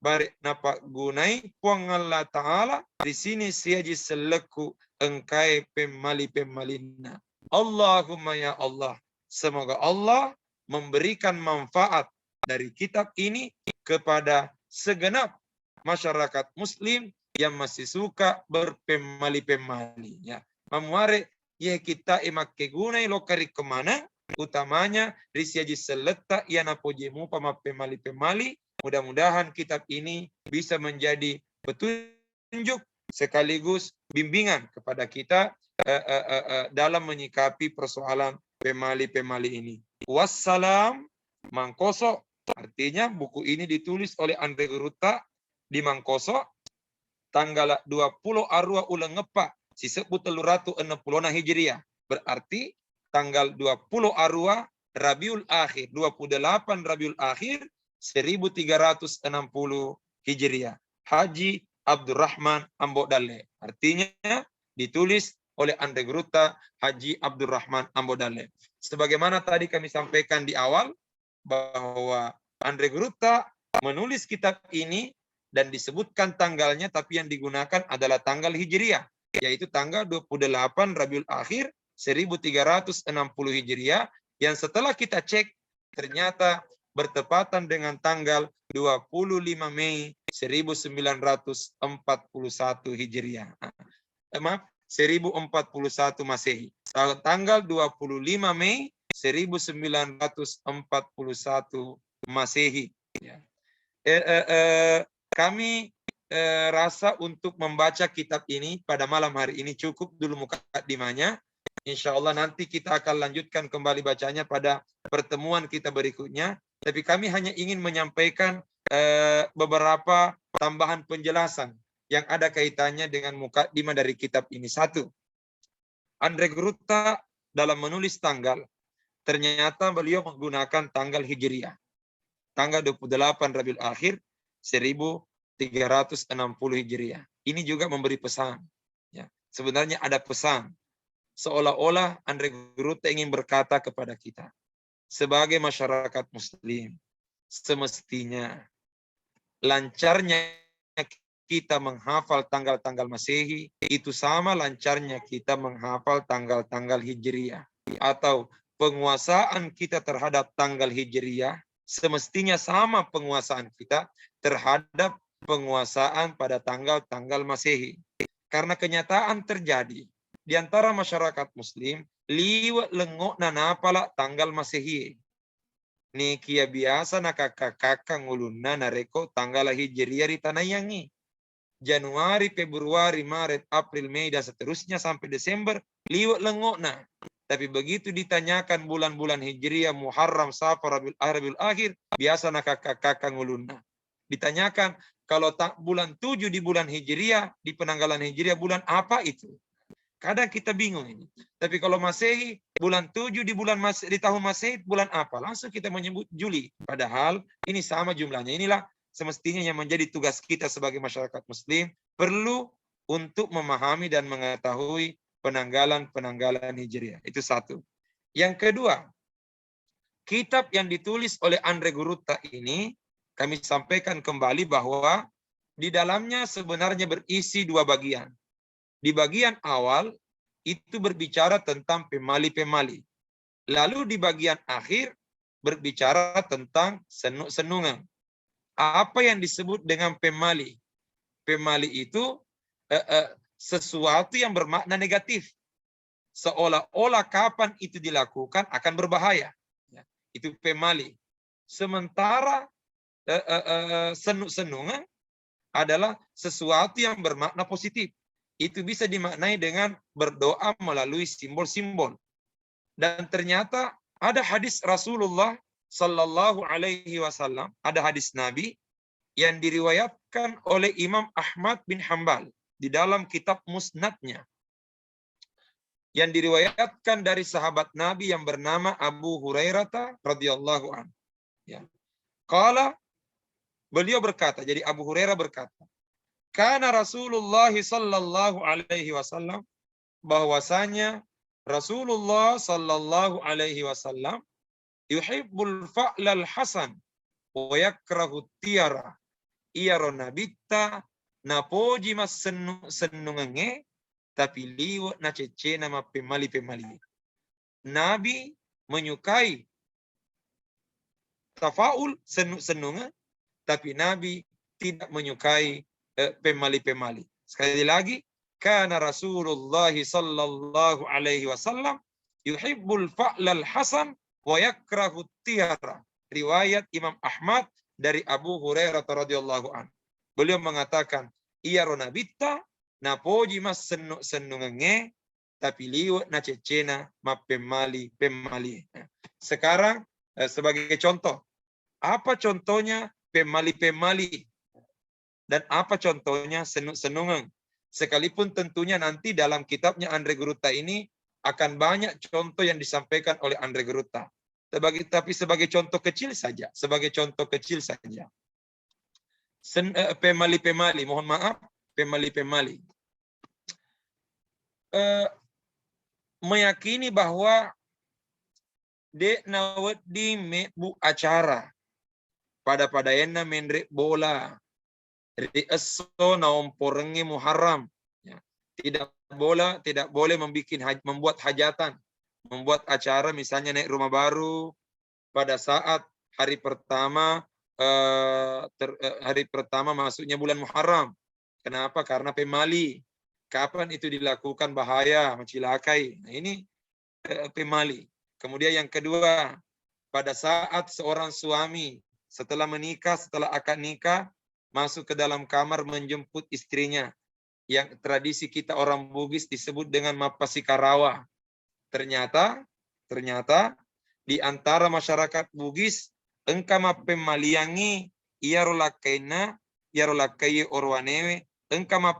Speaker 2: bari napa gunai puang Allah Ta'ala di sini siaji seleku engkai pemali-pemalina. Allahumma ya Allah. Semoga Allah memberikan manfaat dari kitab ini kepada segenap masyarakat muslim yang masih suka berpemali-pemali. Ya. Mamuare ya kita emak kegunai lokari kemana, utamanya risiaji seleta ya napojemu pama pemali-pemali. Mudah-mudahan kitab ini bisa menjadi petunjuk sekaligus bimbingan kepada kita dalam menyikapi persoalan pemali-pemali ini. Wassalam Mangkoso, artinya buku ini ditulis oleh Andre Geruta di Mangkoso tanggal 20 Arwa ulang ngepa sisebut 360 Hijriah. Berarti tanggal 20 Arwa Rabiul Akhir, 28 Rabiul Akhir 1360 Hijriah. Haji Abdurrahman Ambodale. Artinya ditulis oleh Andre Geruta Haji Abdurrahman Ambodale. Sebagaimana tadi kami sampaikan di awal bahwa Andre Geruta menulis kitab ini dan disebutkan tanggalnya, tapi yang digunakan adalah tanggal Hijriah, yaitu tanggal 28 Rabiul Akhir 1360 Hijriah, yang setelah kita cek ternyata bertepatan dengan tanggal 25 Mei 1941 Hijriah. Maaf, 1041 Masehi. Tanggal 25 Mei 1941 Masehi. Ya. Kami rasa untuk membaca kitab ini pada malam hari ini cukup dulu mukadimahnya. Insya Allah nanti kita akan lanjutkan kembali bacanya pada pertemuan kita berikutnya. Tapi kami hanya ingin menyampaikan beberapa tambahan penjelasan yang ada kaitannya dengan mukadimah dari kitab ini. Satu, Andre Geruta dalam menulis tanggal, ternyata beliau menggunakan tanggal Hijriah. Tanggal 28 Rabiul Akhir 1360 Hijriah. Ini juga memberi pesan. Ya, sebenarnya ada pesan. Seolah-olah Andre Geruta ingin berkata kepada kita, sebagai masyarakat muslim, semestinya lancarnya kita menghafal tanggal-tanggal Masehi itu sama lancarnya kita menghafal tanggal-tanggal Hijriah. Atau penguasaan kita terhadap tanggal Hijriah semestinya sama penguasaan kita terhadap penguasaan pada tanggal-tanggal Masehi. Karena kenyataan terjadi di antara masyarakat muslim liwat lengok nanapala tanggal Masehi. Nikia biasa nakakakaka ngulunna nareko tanggal Hijriah di tanayangi. Januari, Februari, Maret, April, Mei, dan seterusnya sampai Desember liwat lengokna. Tapi begitu ditanyakan bulan-bulan Hijriah, Muharram, Safar, Rabiul Akhir, biasa nakakakaka ngulunna. Ditanyakan kalau bulan 7 di bulan Hijriah, di penanggalan Hijriah, bulan apa itu? Kadang kita bingung ini. Tapi kalau Masehi, bulan 7 di tahun Masehi, bulan apa? Langsung kita menyebut Juli. Padahal ini sama jumlahnya. Inilah semestinya yang menjadi tugas kita sebagai masyarakat muslim, perlu untuk memahami dan mengetahui penanggalan-penanggalan Hijriah. Itu satu. Yang kedua, kitab yang ditulis oleh Andre Geruta ini, kami sampaikan kembali bahwa di dalamnya sebenarnya berisi dua bagian. Di bagian awal itu berbicara tentang pemali-pemali. Lalu di bagian akhir berbicara tentang senuk-senungan. Apa yang disebut dengan pemali? Pemali itu sesuatu yang bermakna negatif. Seolah-olah kapan itu dilakukan akan berbahaya. Ya, itu pemali. Sementara senuk-senungan adalah sesuatu yang bermakna positif. Itu bisa dimaknai dengan berdoa melalui simbol-simbol. Dan ternyata ada hadis Rasulullah Sallallahu Alaihi Wasallam, ada hadis Nabi yang diriwayatkan oleh Imam Ahmad bin Hanbal di dalam kitab Musnadnya, yang diriwayatkan dari sahabat Nabi yang bernama Abu Hurairah radhiyallahu anhu. Ya. Qala, beliau berkata, jadi Abu Hurairah berkata, karena Rasulullah Sallallahu Alaihi Wasallam, bahwasanya Rasulullah sallallahu alaihi wasallam yuhibbul fa'lal hasan wa yakrahu tiara. Iyaro nabitta napoji mas senungange tapi liwat na cece nama pemali-pemali. Nabi menyukai tafaul senungan, tapi Nabi tidak menyukai pemali-pemali. Sekali lagi, kana Rasulullah sallallahu alaihi wasallam yuhibbul fa'lal hasan wa yakrahu tiara. Riwayat Imam Ahmad dari Abu Hurairah radhiyallahu anhu. Beliau mengatakan, iya ronabita napoji mas senungange tapi liwat na cecena ma pemali. Sekarang sebagai contoh, apa contohnya pemali dan apa contohnya senungan? Sekalipun tentunya nanti dalam kitabnya Andre Geruta ini akan banyak contoh yang disampaikan oleh Andre Geruta. Tapi sebagai contoh kecil saja, pemali, mohon maaf, pemali. Meyakini bahwa de nawat di bu acara pada padayana mendrek bola di eso naom porengi muharram, ya. Tidak boleh membuat hajatan, membuat acara misalnya naik rumah baru pada saat hari pertama masuknya bulan Muharram. Kenapa? Karena pemali. Kapan itu dilakukan bahaya, mencilakai. Nah, ini pemali. Kemudian yang kedua, pada saat seorang suami setelah menikah, setelah akad nikah, masuk ke dalam kamar menjemput istrinya. Yang tradisi kita orang Bugis disebut dengan Mapasikarawa. Ternyata di antara masyarakat Bugis engkama pemaliangi iarolakaina iarolakai orwanewe engkama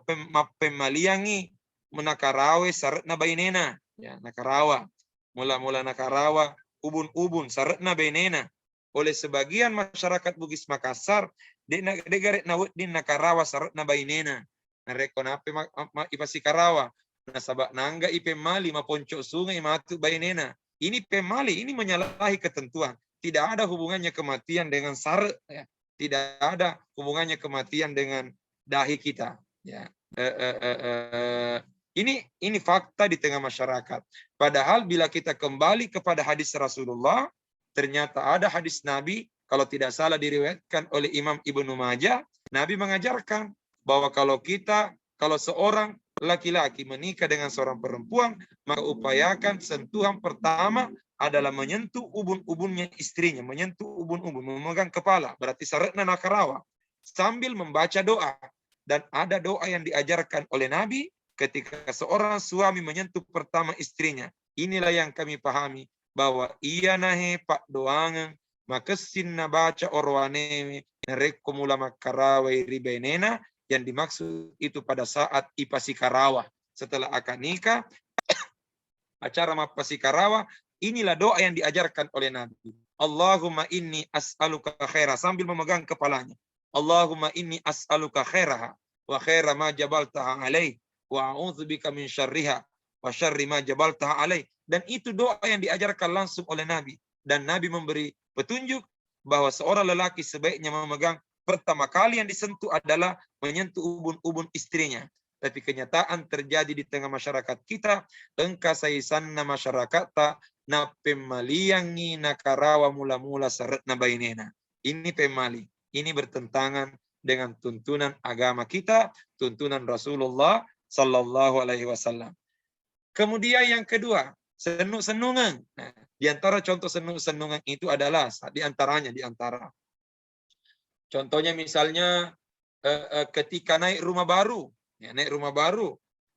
Speaker 2: pemaliangi menakarawe saretna bainena, ya, nakarawa. Mula nakarawa ubun saretna bainena. Oleh sebagian masyarakat Bugis Makassar degaret nawet din nakarawa saretna bainena. Nareko nape ipasi karawa. Nasabak nangga ipemali maponco sungai matu bainena. Ini pemali, ini menyalahi ketentuan. Tidak ada hubungannya kematian dengan syarat, ya. Tidak ada hubungannya kematian dengan dahi kita, ya. Ini fakta di tengah masyarakat. Padahal bila kita kembali kepada hadis Rasulullah, ternyata ada hadis Nabi, kalau tidak salah diriwayatkan oleh Imam Ibnu Majah, Nabi mengajarkan bahwa kalau seorang laki-laki menikah dengan seorang perempuan, maka upayakan sentuhan pertama adalah menyentuh ubun-ubunnya istrinya, menyentuh ubun-ubun, memegang kepala, berarti saratna nakarawa, sambil membaca doa. Dan ada doa yang diajarkan oleh Nabi ketika seorang suami menyentuh pertama istrinya. Inilah yang kami pahami, bahwa iya nahe pak doangan, makesin na baca orwane, rekko mula makarawa ribenena, yang dimaksud itu pada saat ipasikarawah. Setelah akad nikah, acara mapasikarawah, inilah doa yang diajarkan oleh Nabi. Allahumma inni as'aluka khairah, sambil memegang kepalanya. Allahumma inni as'aluka khairaha wa khaira ma jabaltaha alaih wa a'udzubika min syarriha wa syarri ma jabaltaha alaih. Dan itu doa yang diajarkan langsung oleh Nabi. Dan Nabi memberi petunjuk bahwa seorang lelaki sebaiknya memegang pertama kali yang disentuh adalah menyentuh ubun-ubun istrinya. Tapi kenyataan terjadi di tengah masyarakat kita, engka saisanna masyarakat ta na pemaliangi nakarawa mula-mula saretna bainena. Ini pemali. Ini bertentangan dengan tuntunan agama kita, tuntunan Rasulullah sallallahu alaihi wasallam. Kemudian yang kedua, senung-senungan. Nah, di antara contoh senung-senungan itu adalah di antara contohnya misalnya ketika naik rumah baru, ya,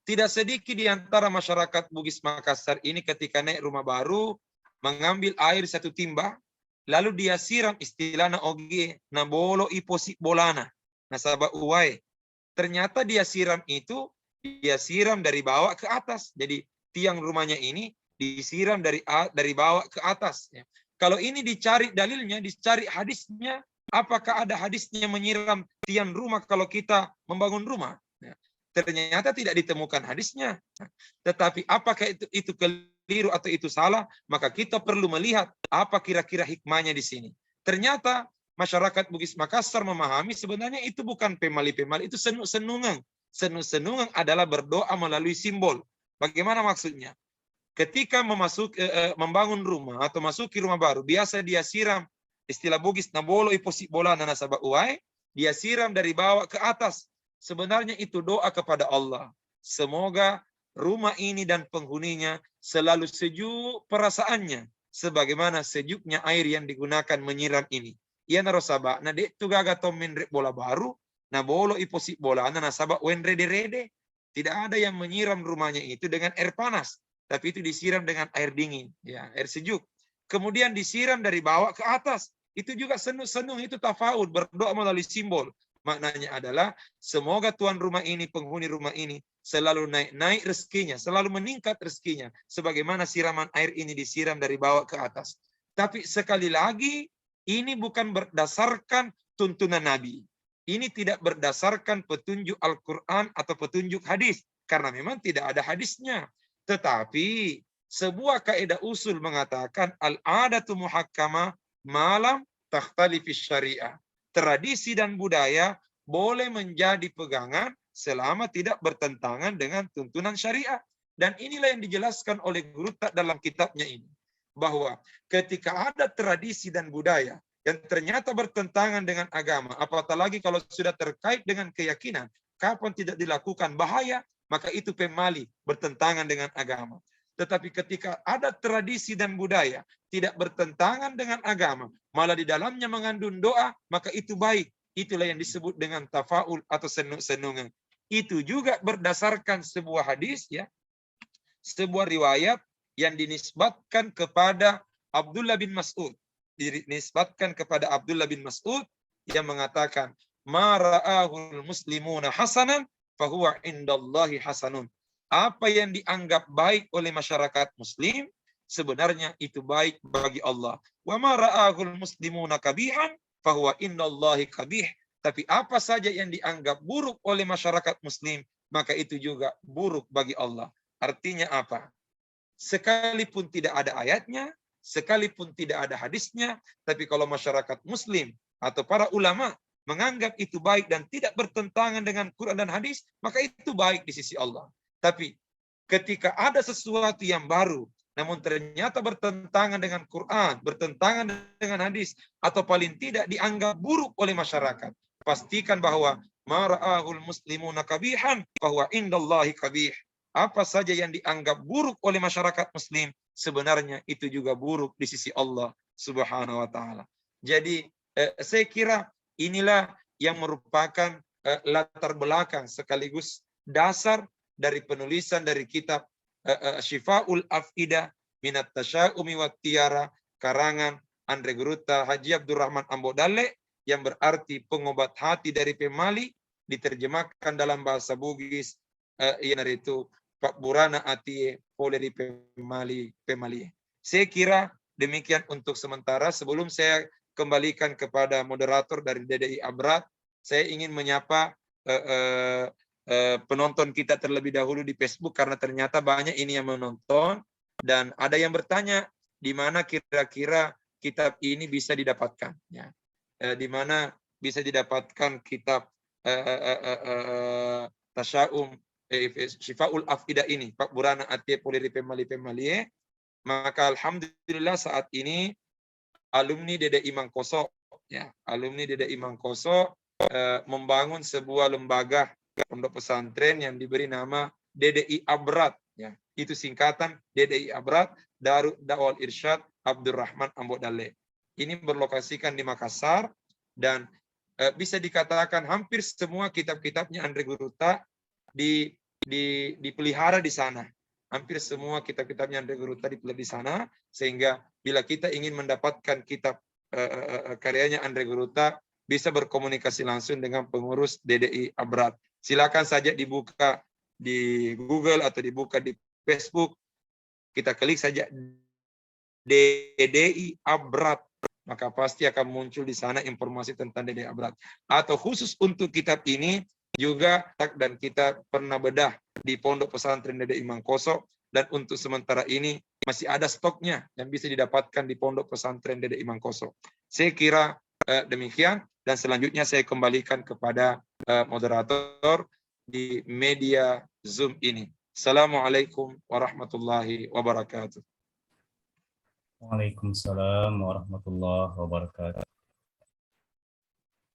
Speaker 2: tidak sedikit di antara masyarakat Bugis Makassar ini ketika naik rumah baru mengambil air satu timba, lalu dia siram istilahnya oge na bolo iposi bolana, nasaba uwai. Ternyata dia siram dari bawah ke atas. Jadi tiang rumahnya ini disiram dari bawah ke atas. Ya. Kalau ini dicari dalilnya, dicari hadisnya. Apakah ada hadisnya menyiram tiang rumah kalau kita membangun rumah? Ternyata tidak ditemukan hadisnya. Tetapi apakah itu keliru atau itu salah, maka kita perlu melihat apa kira-kira hikmahnya di sini. Ternyata masyarakat Bugis Makassar memahami sebenarnya itu bukan pemali-pemali, itu senung-senungan. Senung-senungan adalah berdoa melalui simbol. Bagaimana maksudnya? Ketika membangun rumah atau masuki rumah baru, biasa dia siram, istilah Bugis, nabolo iposi bola nasaba uai, dia siram dari bawah ke atas. Sebenarnya itu doa kepada Allah. Semoga rumah ini dan penghuninya selalu sejuk perasaannya, sebagaimana sejuknya air yang digunakan menyiram ini. Ia narosaba, na dek tu gaga tomin bola baru, na bolo iposi bola na nasaba wen rede-rede. Tidak ada yang menyiram rumahnya itu dengan air panas, tapi itu disiram dengan air dingin, ya, air sejuk. Kemudian disiram dari bawah ke atas. Itu juga senung-senung, itu tafaul, berdoa melalui simbol. Maknanya adalah semoga tuan rumah ini, penghuni rumah ini selalu naik rezekinya, selalu meningkat rezekinya, sebagaimana siraman air ini disiram dari bawah ke atas. Tapi sekali lagi, ini bukan berdasarkan tuntunan Nabi. Ini tidak berdasarkan petunjuk Al-Quran atau petunjuk hadis, karena memang tidak ada hadisnya. Tetapi sebuah kaidah usul mengatakan al-adatu muhakkamah malam takhtalifis syariah. Tradisi dan budaya boleh menjadi pegangan selama tidak bertentangan dengan tuntunan syariat. Dan inilah yang dijelaskan oleh Guru Tak dalam kitabnya ini. Bahwa ketika ada tradisi dan budaya yang ternyata bertentangan dengan agama, apatah lagi kalau sudah terkait dengan keyakinan, kapan tidak dilakukan bahaya, maka itu pemali, bertentangan dengan agama. Tetapi ketika ada tradisi dan budaya tidak bertentangan dengan agama, malah di dalamnya mengandung doa, maka itu baik. Itulah yang disebut dengan tafaul atau senung-senungan. Itu juga berdasarkan sebuah hadis, ya, sebuah riwayat yang dinisbatkan kepada Abdullah bin Mas'ud. Dinisbatkan kepada Abdullah bin Mas'ud yang mengatakan, "Ma ra'ahul muslimuna hasanan fahuwa indallahi hasanun." Apa yang dianggap baik oleh masyarakat muslim, sebenarnya itu baik bagi Allah. Wa ma ra'ahul muslimuna kabihan fahuwa indallahi kabih. Tapi apa saja yang dianggap buruk oleh masyarakat muslim, maka itu juga buruk bagi Allah. Artinya apa? Sekalipun tidak ada ayatnya, sekalipun tidak ada hadisnya, tapi kalau masyarakat muslim atau para ulama menganggap itu baik dan tidak bertentangan dengan Quran dan hadis, maka itu baik di sisi Allah. Tapi ketika ada sesuatu yang baru, namun ternyata bertentangan dengan Quran, bertentangan dengan hadis, atau paling tidak dianggap buruk oleh masyarakat, pastikan bahwa mara'ahul muslimuna kabihan bahwa indallahi kabih. Apa saja yang dianggap buruk oleh masyarakat muslim, sebenarnya itu juga buruk di sisi Allah Subhanahu wa taala. Jadi saya kira inilah yang merupakan latar belakang sekaligus dasar dari penulisan dari kitab Syifaul Afidah Minat Tasya'umi wat Tiara, karangan Andre Guruta Haji Abdurrahman Ambodale, yang berarti pengobat hati dari pemali, diterjemahkan dalam bahasa Bugis yaitu Pak Burana Atie Poleri Pemali. Saya kira demikian untuk sementara. Sebelum saya kembalikan kepada moderator dari DDI Abrat, saya ingin menyapa penonton kita terlebih dahulu di Facebook, karena ternyata banyak ini yang menonton dan ada yang bertanya di mana kira-kira kitab ini bisa didapatkan, ya. Di mana bisa didapatkan kitab Tasya'um Syifaul Afidah ini, Pak Burana Atie Poleri Pemali. Maka alhamdulillah saat ini alumni DDI Mangkoso, ya, alumni DDI Mangkoso membangun sebuah lembaga pondok pesantren yang diberi nama DDI Abrat, ya. Itu singkatan DDI Abrat, Darul Da'wal Irsyad Abdurrahman Ambodale. Ini berlokasikan di Makassar dan bisa dikatakan hampir semua kitab-kitabnya Andre Guruta dipelihara di sana. Hampir semua kitab-kitabnya Andre Guruta dipelihara di sana, sehingga bila kita ingin mendapatkan kitab karyanya Andre Guruta, bisa berkomunikasi langsung dengan pengurus DDI Abrat. Silakan saja dibuka di Google atau dibuka di Facebook. Kita klik saja DDI Abrat, maka pasti akan muncul di sana informasi tentang DDI Abrat. Atau khusus untuk kitab ini juga, dan kita pernah bedah di Pondok Pesantren DDI Mangkoso, dan untuk sementara ini masih ada stoknya yang bisa didapatkan di Pondok Pesantren Dede Imam Koso. Saya kira demikian, dan selanjutnya saya kembalikan kepada moderator di media Zoom ini. Assalamualaikum warahmatullahi wabarakatuh.
Speaker 1: Waalaikumsalam warahmatullahi wabarakatuh.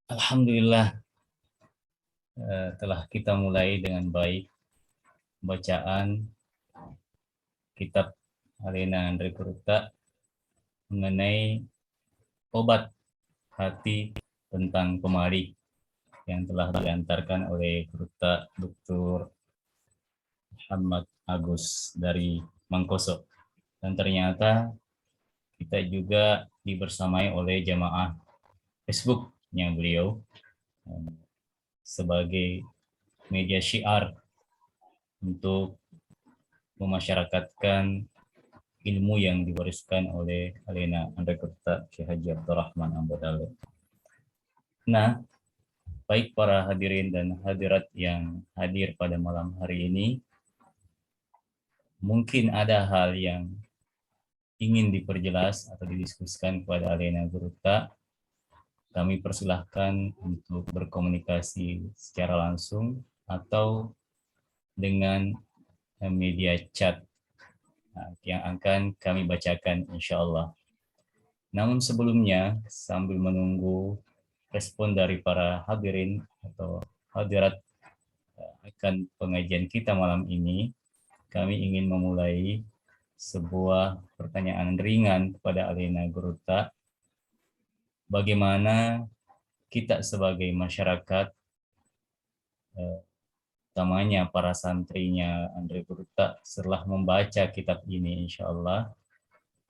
Speaker 1: Alhamdulillah, telah kita mulai dengan baik bacaan kitab Alena Andre Kurta mengenai obat hati tentang pemali yang telah diantarkan oleh Kurta Dr. Muhammad Agus dari Mangkoso. Dan ternyata kita juga dibersamai oleh jamaah Facebooknya beliau sebagai media syiar untuk memasyarakatkan ilmu yang diwariskan oleh Alena Andre Kurta Ki Haji Abdurrahman Ambadalo. Nah, baik para hadirin dan hadirat yang hadir pada malam hari ini, mungkin ada hal yang ingin diperjelas atau didiskusikan kepada Alena Kurta. Kami persilahkan untuk berkomunikasi secara langsung atau dengan media chat yang akan kami bacakan insya Allah. Namun sebelumnya, sambil menunggu respon dari para hadirin atau hadirat akan pengajian kita malam ini, kami ingin memulai sebuah pertanyaan ringan kepada Alena Kurta. Bagaimana kita sebagai masyarakat, utamanya para santrinya Andre Kurta, setelah membaca kitab ini insya Allah,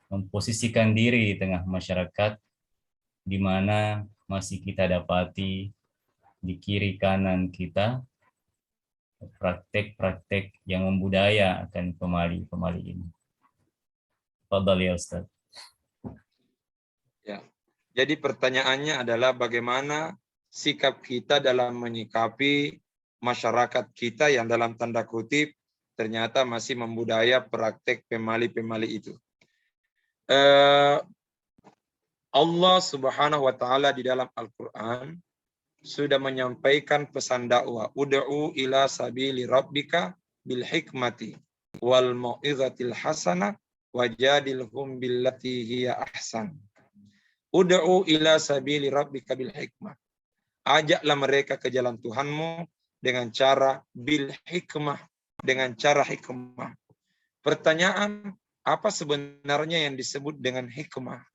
Speaker 1: memposisikan diri di tengah masyarakat di mana masih kita dapati di kiri kanan kita praktek-praktek yang membudaya akan pemali ini. Fadhal ya Ustaz.
Speaker 2: Ya. Jadi pertanyaannya adalah bagaimana sikap kita dalam menyikapi masyarakat kita yang dalam tanda kutip ternyata masih membudaya praktek pemali-pemali itu. Allah Subhanahu wa taala di dalam Al-Qur'an sudah menyampaikan pesan dakwah, ud'u ila sabili rabbika bil hikmati wal mau'izatil hasanah wajadilhum billati hiya ahsan. Ud'u ila sabili rabbika bil hikmah. Ajaklah mereka ke jalan Tuhanmu dengan cara bil hikmah, dengan cara hikmah. Pertanyaan, apa sebenarnya yang disebut dengan hikmah?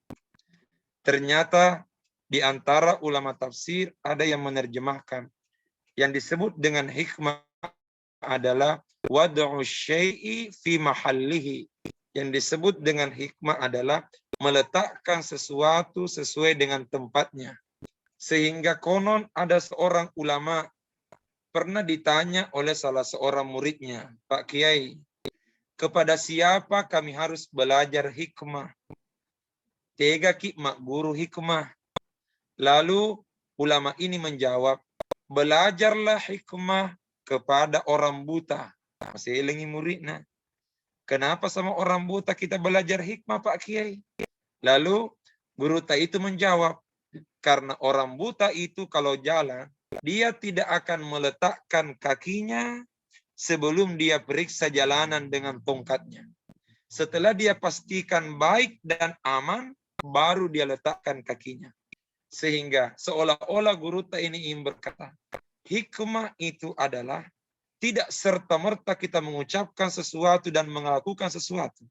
Speaker 2: Ternyata di antara ulama tafsir ada yang menerjemahkan yang disebut dengan hikmah adalah wad'u syai'i fi mahallihi. Yang disebut dengan hikmah adalah meletakkan sesuatu sesuai dengan tempatnya. Sehingga konon ada seorang ulama pernah ditanya oleh salah seorang muridnya, Pak Kiai, kepada siapa kami harus belajar hikmah? Tega ki mak guru hikmah. Lalu ulama ini menjawab, belajarlah hikmah kepada orang buta. Masih elingi muridnya. Kenapa sama orang buta kita belajar hikmah Pak Kiai? Lalu guru itu menjawab, karena orang buta itu kalau jalan, dia tidak akan meletakkan kakinya sebelum dia periksa jalanan dengan tongkatnya. Setelah dia pastikan baik dan aman, baru dia letakkan kakinya. Sehingga seolah-olah guru ini ingin berkata, hikmah itu adalah tidak serta-merta kita mengucapkan sesuatu dan melakukan sesuatu.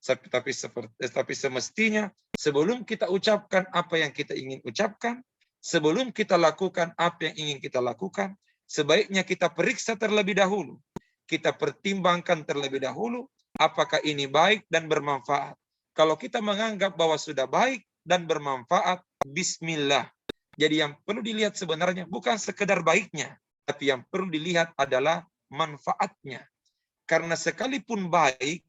Speaker 2: Tapi semestinya sebelum kita ucapkan apa yang kita ingin ucapkan, sebelum kita lakukan apa yang ingin kita lakukan, sebaiknya kita periksa terlebih dahulu. Kita pertimbangkan terlebih dahulu apakah ini baik dan bermanfaat. Kalau kita menganggap bahwa sudah baik dan bermanfaat, bismillah. Jadi yang perlu dilihat sebenarnya bukan sekedar baiknya, tapi yang perlu dilihat adalah manfaatnya. Karena sekalipun baik,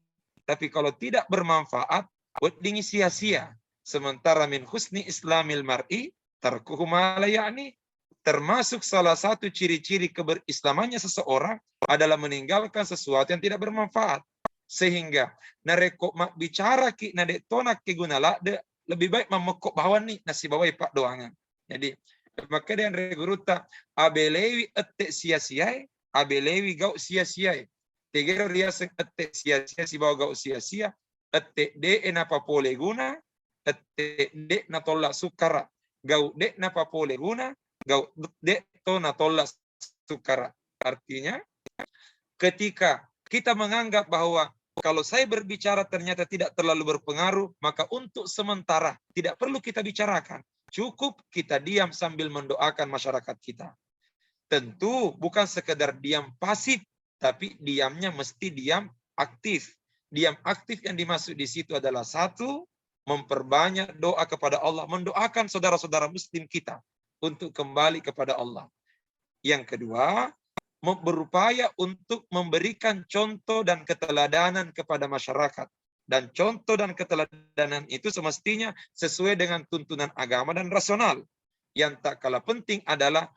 Speaker 2: tapi kalau tidak bermanfaat, buat dingin sia-sia. Sementara min husni islamil mar'i tarkuhu ma la ya'ni, termasuk salah satu ciri-ciri keberislamannya seseorang adalah meninggalkan sesuatu yang tidak bermanfaat. Sehingga nareko mak bicara ki nadek tonak ke gunala de lebih baik memekok bawan nih nasi bawai pak doangan. Jadi maka dia reguruta abelewi ette sia-siai, abelewi gau sia-siai. Tegero riaseng ette sia-sia si bawa gau sia-sia, ette de enapa pole guna, ette de na tolak sukara, gau de napa pole guna, gau de to na tolak sukara. Artinya ketika kita menganggap bahwa kalau saya berbicara ternyata tidak terlalu berpengaruh, maka untuk sementara tidak perlu kita bicarakan. Cukup kita diam sambil mendoakan masyarakat kita. Tentu bukan sekedar diam pasif, tapi diamnya mesti diam aktif. Diam aktif yang dimaksud di situ adalah satu, memperbanyak doa kepada Allah, mendoakan saudara-saudara muslim kita untuk kembali kepada Allah. Yang kedua, berupaya untuk memberikan contoh dan keteladanan kepada masyarakat. Dan contoh dan keteladanan itu semestinya sesuai dengan tuntunan agama dan rasional. Yang tak kalah penting adalah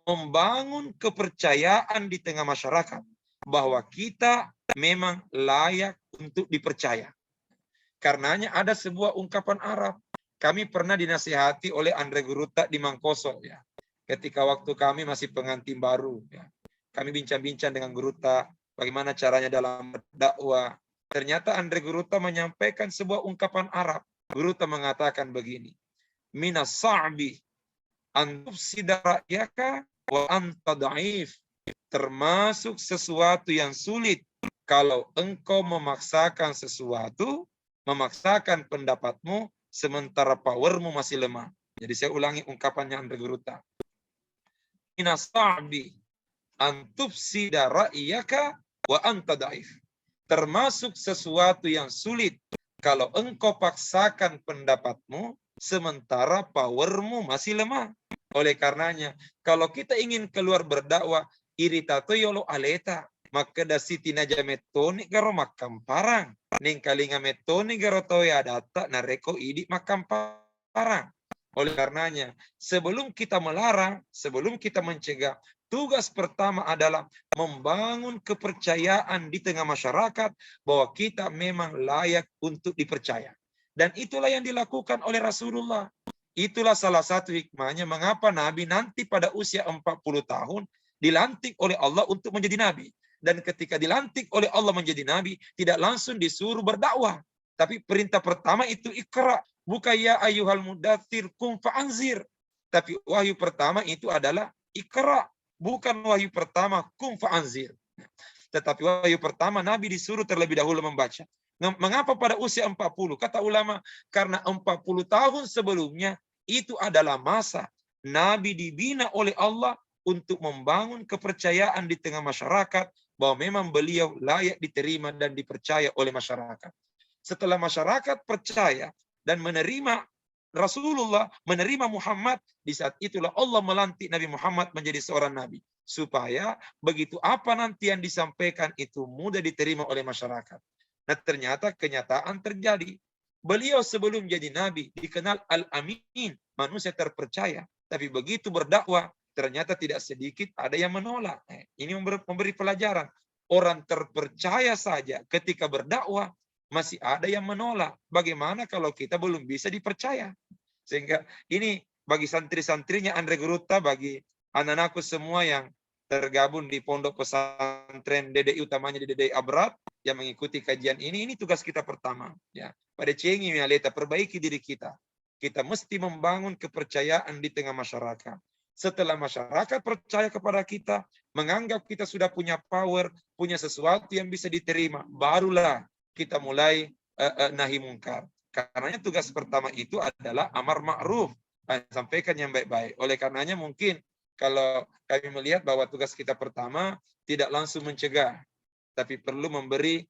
Speaker 2: membangun kepercayaan di tengah masyarakat bahwa kita memang layak untuk dipercaya. Karenanya ada sebuah ungkapan Arab. Kami pernah dinasihati oleh Andre Guruta di Mangkoso, ya. Ketika waktu kami masih pengantin baru, ya. Kami bincang-bincang dengan Guruta bagaimana caranya dalam berdakwah. Ternyata Andre Guruta menyampaikan sebuah ungkapan Arab. Guruta mengatakan begini, minas sa'bi an tufsida ra'yaka wa anta da'if. Termasuk sesuatu yang sulit kalau engkau memaksakan sesuatu, memaksakan pendapatmu sementara powermu masih lemah. Jadi saya ulangi ungkapannya Andre Guruta. Minas sa'bi antufsida ra'iyaka wa anta da'if. Termasuk sesuatu yang sulit kalau engkau paksakan pendapatmu sementara powermu masih lemah. Oleh karenanya, kalau kita ingin keluar berdakwah, iritato yolo aleta, maka da siti naja metoni garo makam parang. Ning kalinga metoni garo toya data nareko idi makam parang. Oleh karenanya, sebelum kita melarang, sebelum kita mencegah, tugas pertama adalah membangun kepercayaan di tengah masyarakat bahwa kita memang layak untuk dipercaya. Dan itulah yang dilakukan oleh Rasulullah. Itulah salah satu hikmahnya mengapa Nabi nanti pada usia 40 tahun dilantik oleh Allah untuk menjadi Nabi. Dan ketika dilantik oleh Allah menjadi Nabi, tidak langsung disuruh berdakwah. Tapi perintah pertama itu ikra. Bukan ya ayyuhal mudaththir kum fa'anzir. Tapi wahyu pertama itu adalah ikra. Bukan wahyu pertama kum fa'anzir. Tetapi wahyu pertama Nabi disuruh terlebih dahulu membaca. Mengapa pada usia 40? Kata ulama, karena 40 tahun sebelumnya itu adalah masa Nabi dibina oleh Allah untuk membangun kepercayaan di tengah masyarakat bahwa memang beliau layak diterima dan dipercaya oleh masyarakat. Setelah masyarakat percaya dan menerima Rasulullah, menerima Muhammad, di saat itulah Allah melantik Nabi Muhammad menjadi seorang Nabi. Supaya begitu apa nanti yang disampaikan itu mudah diterima oleh masyarakat. Nah ternyata kenyataan terjadi. Beliau sebelum jadi Nabi dikenal Al-Amin, manusia terpercaya. Tapi begitu berdakwah, ternyata tidak sedikit ada yang menolak. Ini memberi pelajaran. Orang terpercaya saja ketika berdakwah, masih ada yang menolak. Bagaimana kalau kita belum bisa dipercaya? Sehingga ini bagi santri-santrinya Andre Guruta, bagi anak-anakku semua yang tergabung di pondok pesantren DDI, utamanya di DDI Abrat, yang mengikuti kajian ini tugas kita pertama. Ya, pada cengi mialeta, perbaiki diri kita. Kita mesti membangun kepercayaan di tengah masyarakat. Setelah masyarakat percaya kepada kita, menganggap kita sudah punya power, punya sesuatu yang bisa diterima, barulah kita mulai nahi mungkar. Karenanya tugas pertama itu adalah amar ma'ruf, sampaikan yang baik-baik. Oleh karenanya mungkin kalau kami melihat bahwa tugas kita pertama tidak langsung mencegah, tapi perlu memberi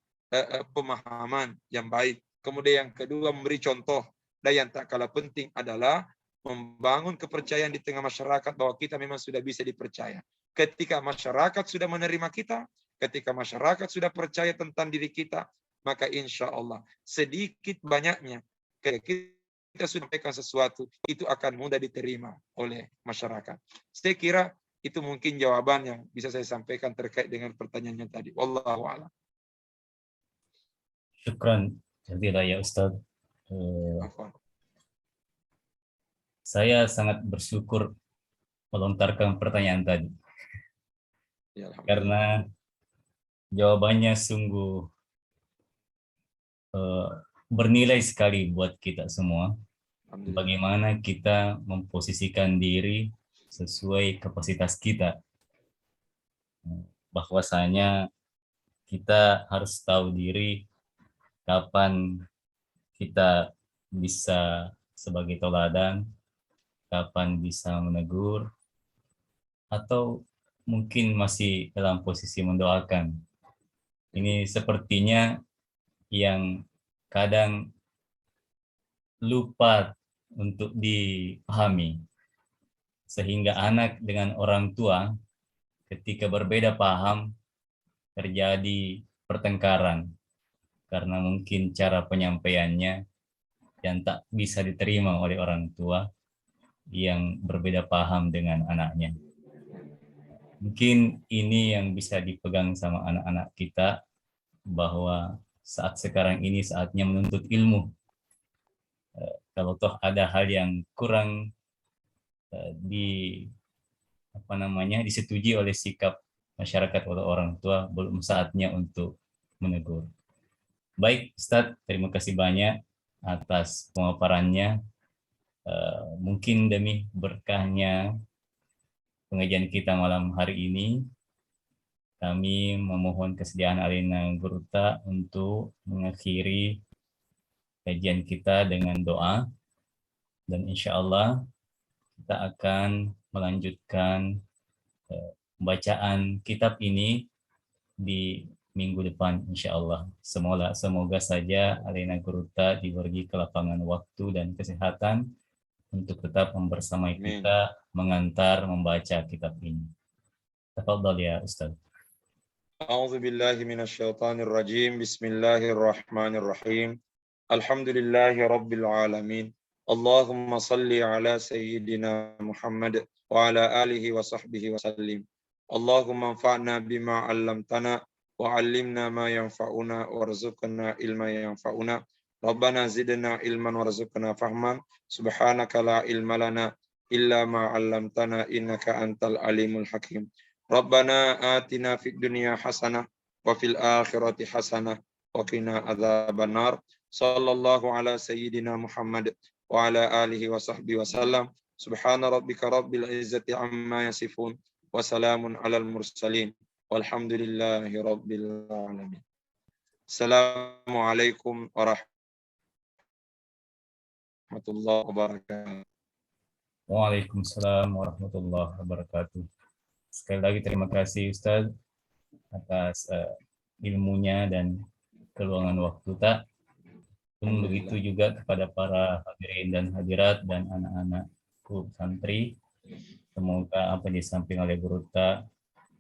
Speaker 2: pemahaman yang baik. Kemudian yang kedua memberi contoh. Dan yang tak kalah penting adalah membangun kepercayaan di tengah masyarakat bahwa kita memang sudah bisa dipercaya. Ketika masyarakat sudah menerima kita, ketika masyarakat sudah percaya tentang diri kita, maka insya Allah sedikit banyaknya kita sudah sampaikan sesuatu itu akan mudah diterima oleh masyarakat. Saya kira itu mungkin jawaban yang bisa saya sampaikan terkait dengan pertanyaannya tadi. Wallahu a'lam.
Speaker 1: Syukran jazilan ya Ustaz.
Speaker 2: Afwan.
Speaker 1: Saya sangat bersyukur melontarkan pertanyaan tadi
Speaker 2: Ya, alhamdulillah.
Speaker 1: karena jawabannya sungguh bernilai sekali buat kita semua.
Speaker 2: Alhamdulillah.
Speaker 1: Bagaimana kita memposisikan diri sesuai kapasitas kita. Bahwasanya kita harus tahu diri kapan kita bisa sebagai teladan, kapan bisa menegur, atau mungkin masih dalam posisi mendoakan. Ini sepertinya yang kadang lupa untuk dipahami, sehingga anak dengan orang tua ketika berbeda paham terjadi pertengkaran karena mungkin cara penyampaiannya yang tak bisa diterima oleh orang tua yang berbeda paham dengan anaknya. Mungkin ini yang bisa dipegang sama anak-anak kita, bahwa saat sekarang ini saatnya menuntut ilmu. Kalau toh ada hal yang kurang disetujui oleh sikap masyarakat atau orang tua, belum saatnya untuk menegur. Baik, Ustadz, terima kasih banyak atas pemaparannya. Mungkin demi berkahnya pengajian kita malam hari ini, kami memohon kesediaan Alina Guruta untuk mengakhiri kajian kita dengan doa, dan insya Allah kita akan melanjutkan bacaan kitab ini di minggu depan insya Allah. Semoga saja Alina Guruta diberi kelapangan waktu dan kesehatan untuk tetap membersamai kita mengantar membaca kitab ini. Tafadhal ya Ustaz.
Speaker 2: A'udzu billahi minasyaitonir rajim. Bismillahirrahmanirrahim. Alhamdulillahi rabbil alamin. Allahumma salli ala sayyidina Muhammad wa ala alihi wa sahbihi wa sallim. Allahumma anfa'na bima 'allamtana wa 'allimna ma yanfa'una warzuqna ilma yanfa'una. Rabbana zidna ilman warzuqna fahman. Subhanaka la ilma lana illa ma 'allamtana innaka antal alimul hakim. Rabbana atina fid dunya hasanah wa fil akhirati hasanah wa qina adzabannar. Sallallahu ala sayyidina Muhammad wa ala alihi wa sahbihi wa sallam. Subhana rabbika rabbil izzati amma yasifun wa salamun alal mursalin walhamdulillahi rabbil alamin. Assalamualaikum warahmatullahi wabarakatuh.
Speaker 1: Waalaikumsalam warahmatullahi wabarakatuh. Sekali lagi terima kasih Ustaz atas ilmunya dan keluangan waktu tak. Pun begitu juga kepada para hadirin dan hadirat dan anak-anakku santri. Semoga apa yang disampaikan oleh Guru Ta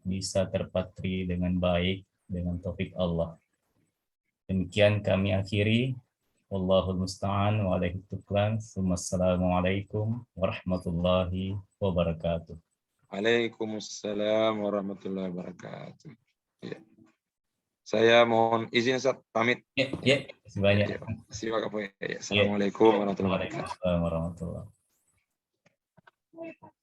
Speaker 1: bisa terpatri dengan baik dengan taufik Allah. Demikian kami akhiri. Wallahul musta'an wa alaihi tuklan. Wassalamualaikum warahmatullahi wabarakatuh.
Speaker 2: Waalaikumsalam warahmatullahi wabarakatuh. Ya. Saya mohon izin Ustaz, pamit.
Speaker 1: Ya, terima banyak.
Speaker 2: Assalamualaikum warahmatullahi wabarakatuh.
Speaker 1: Waalaikumsalam warahmatullahi wabarakatuh.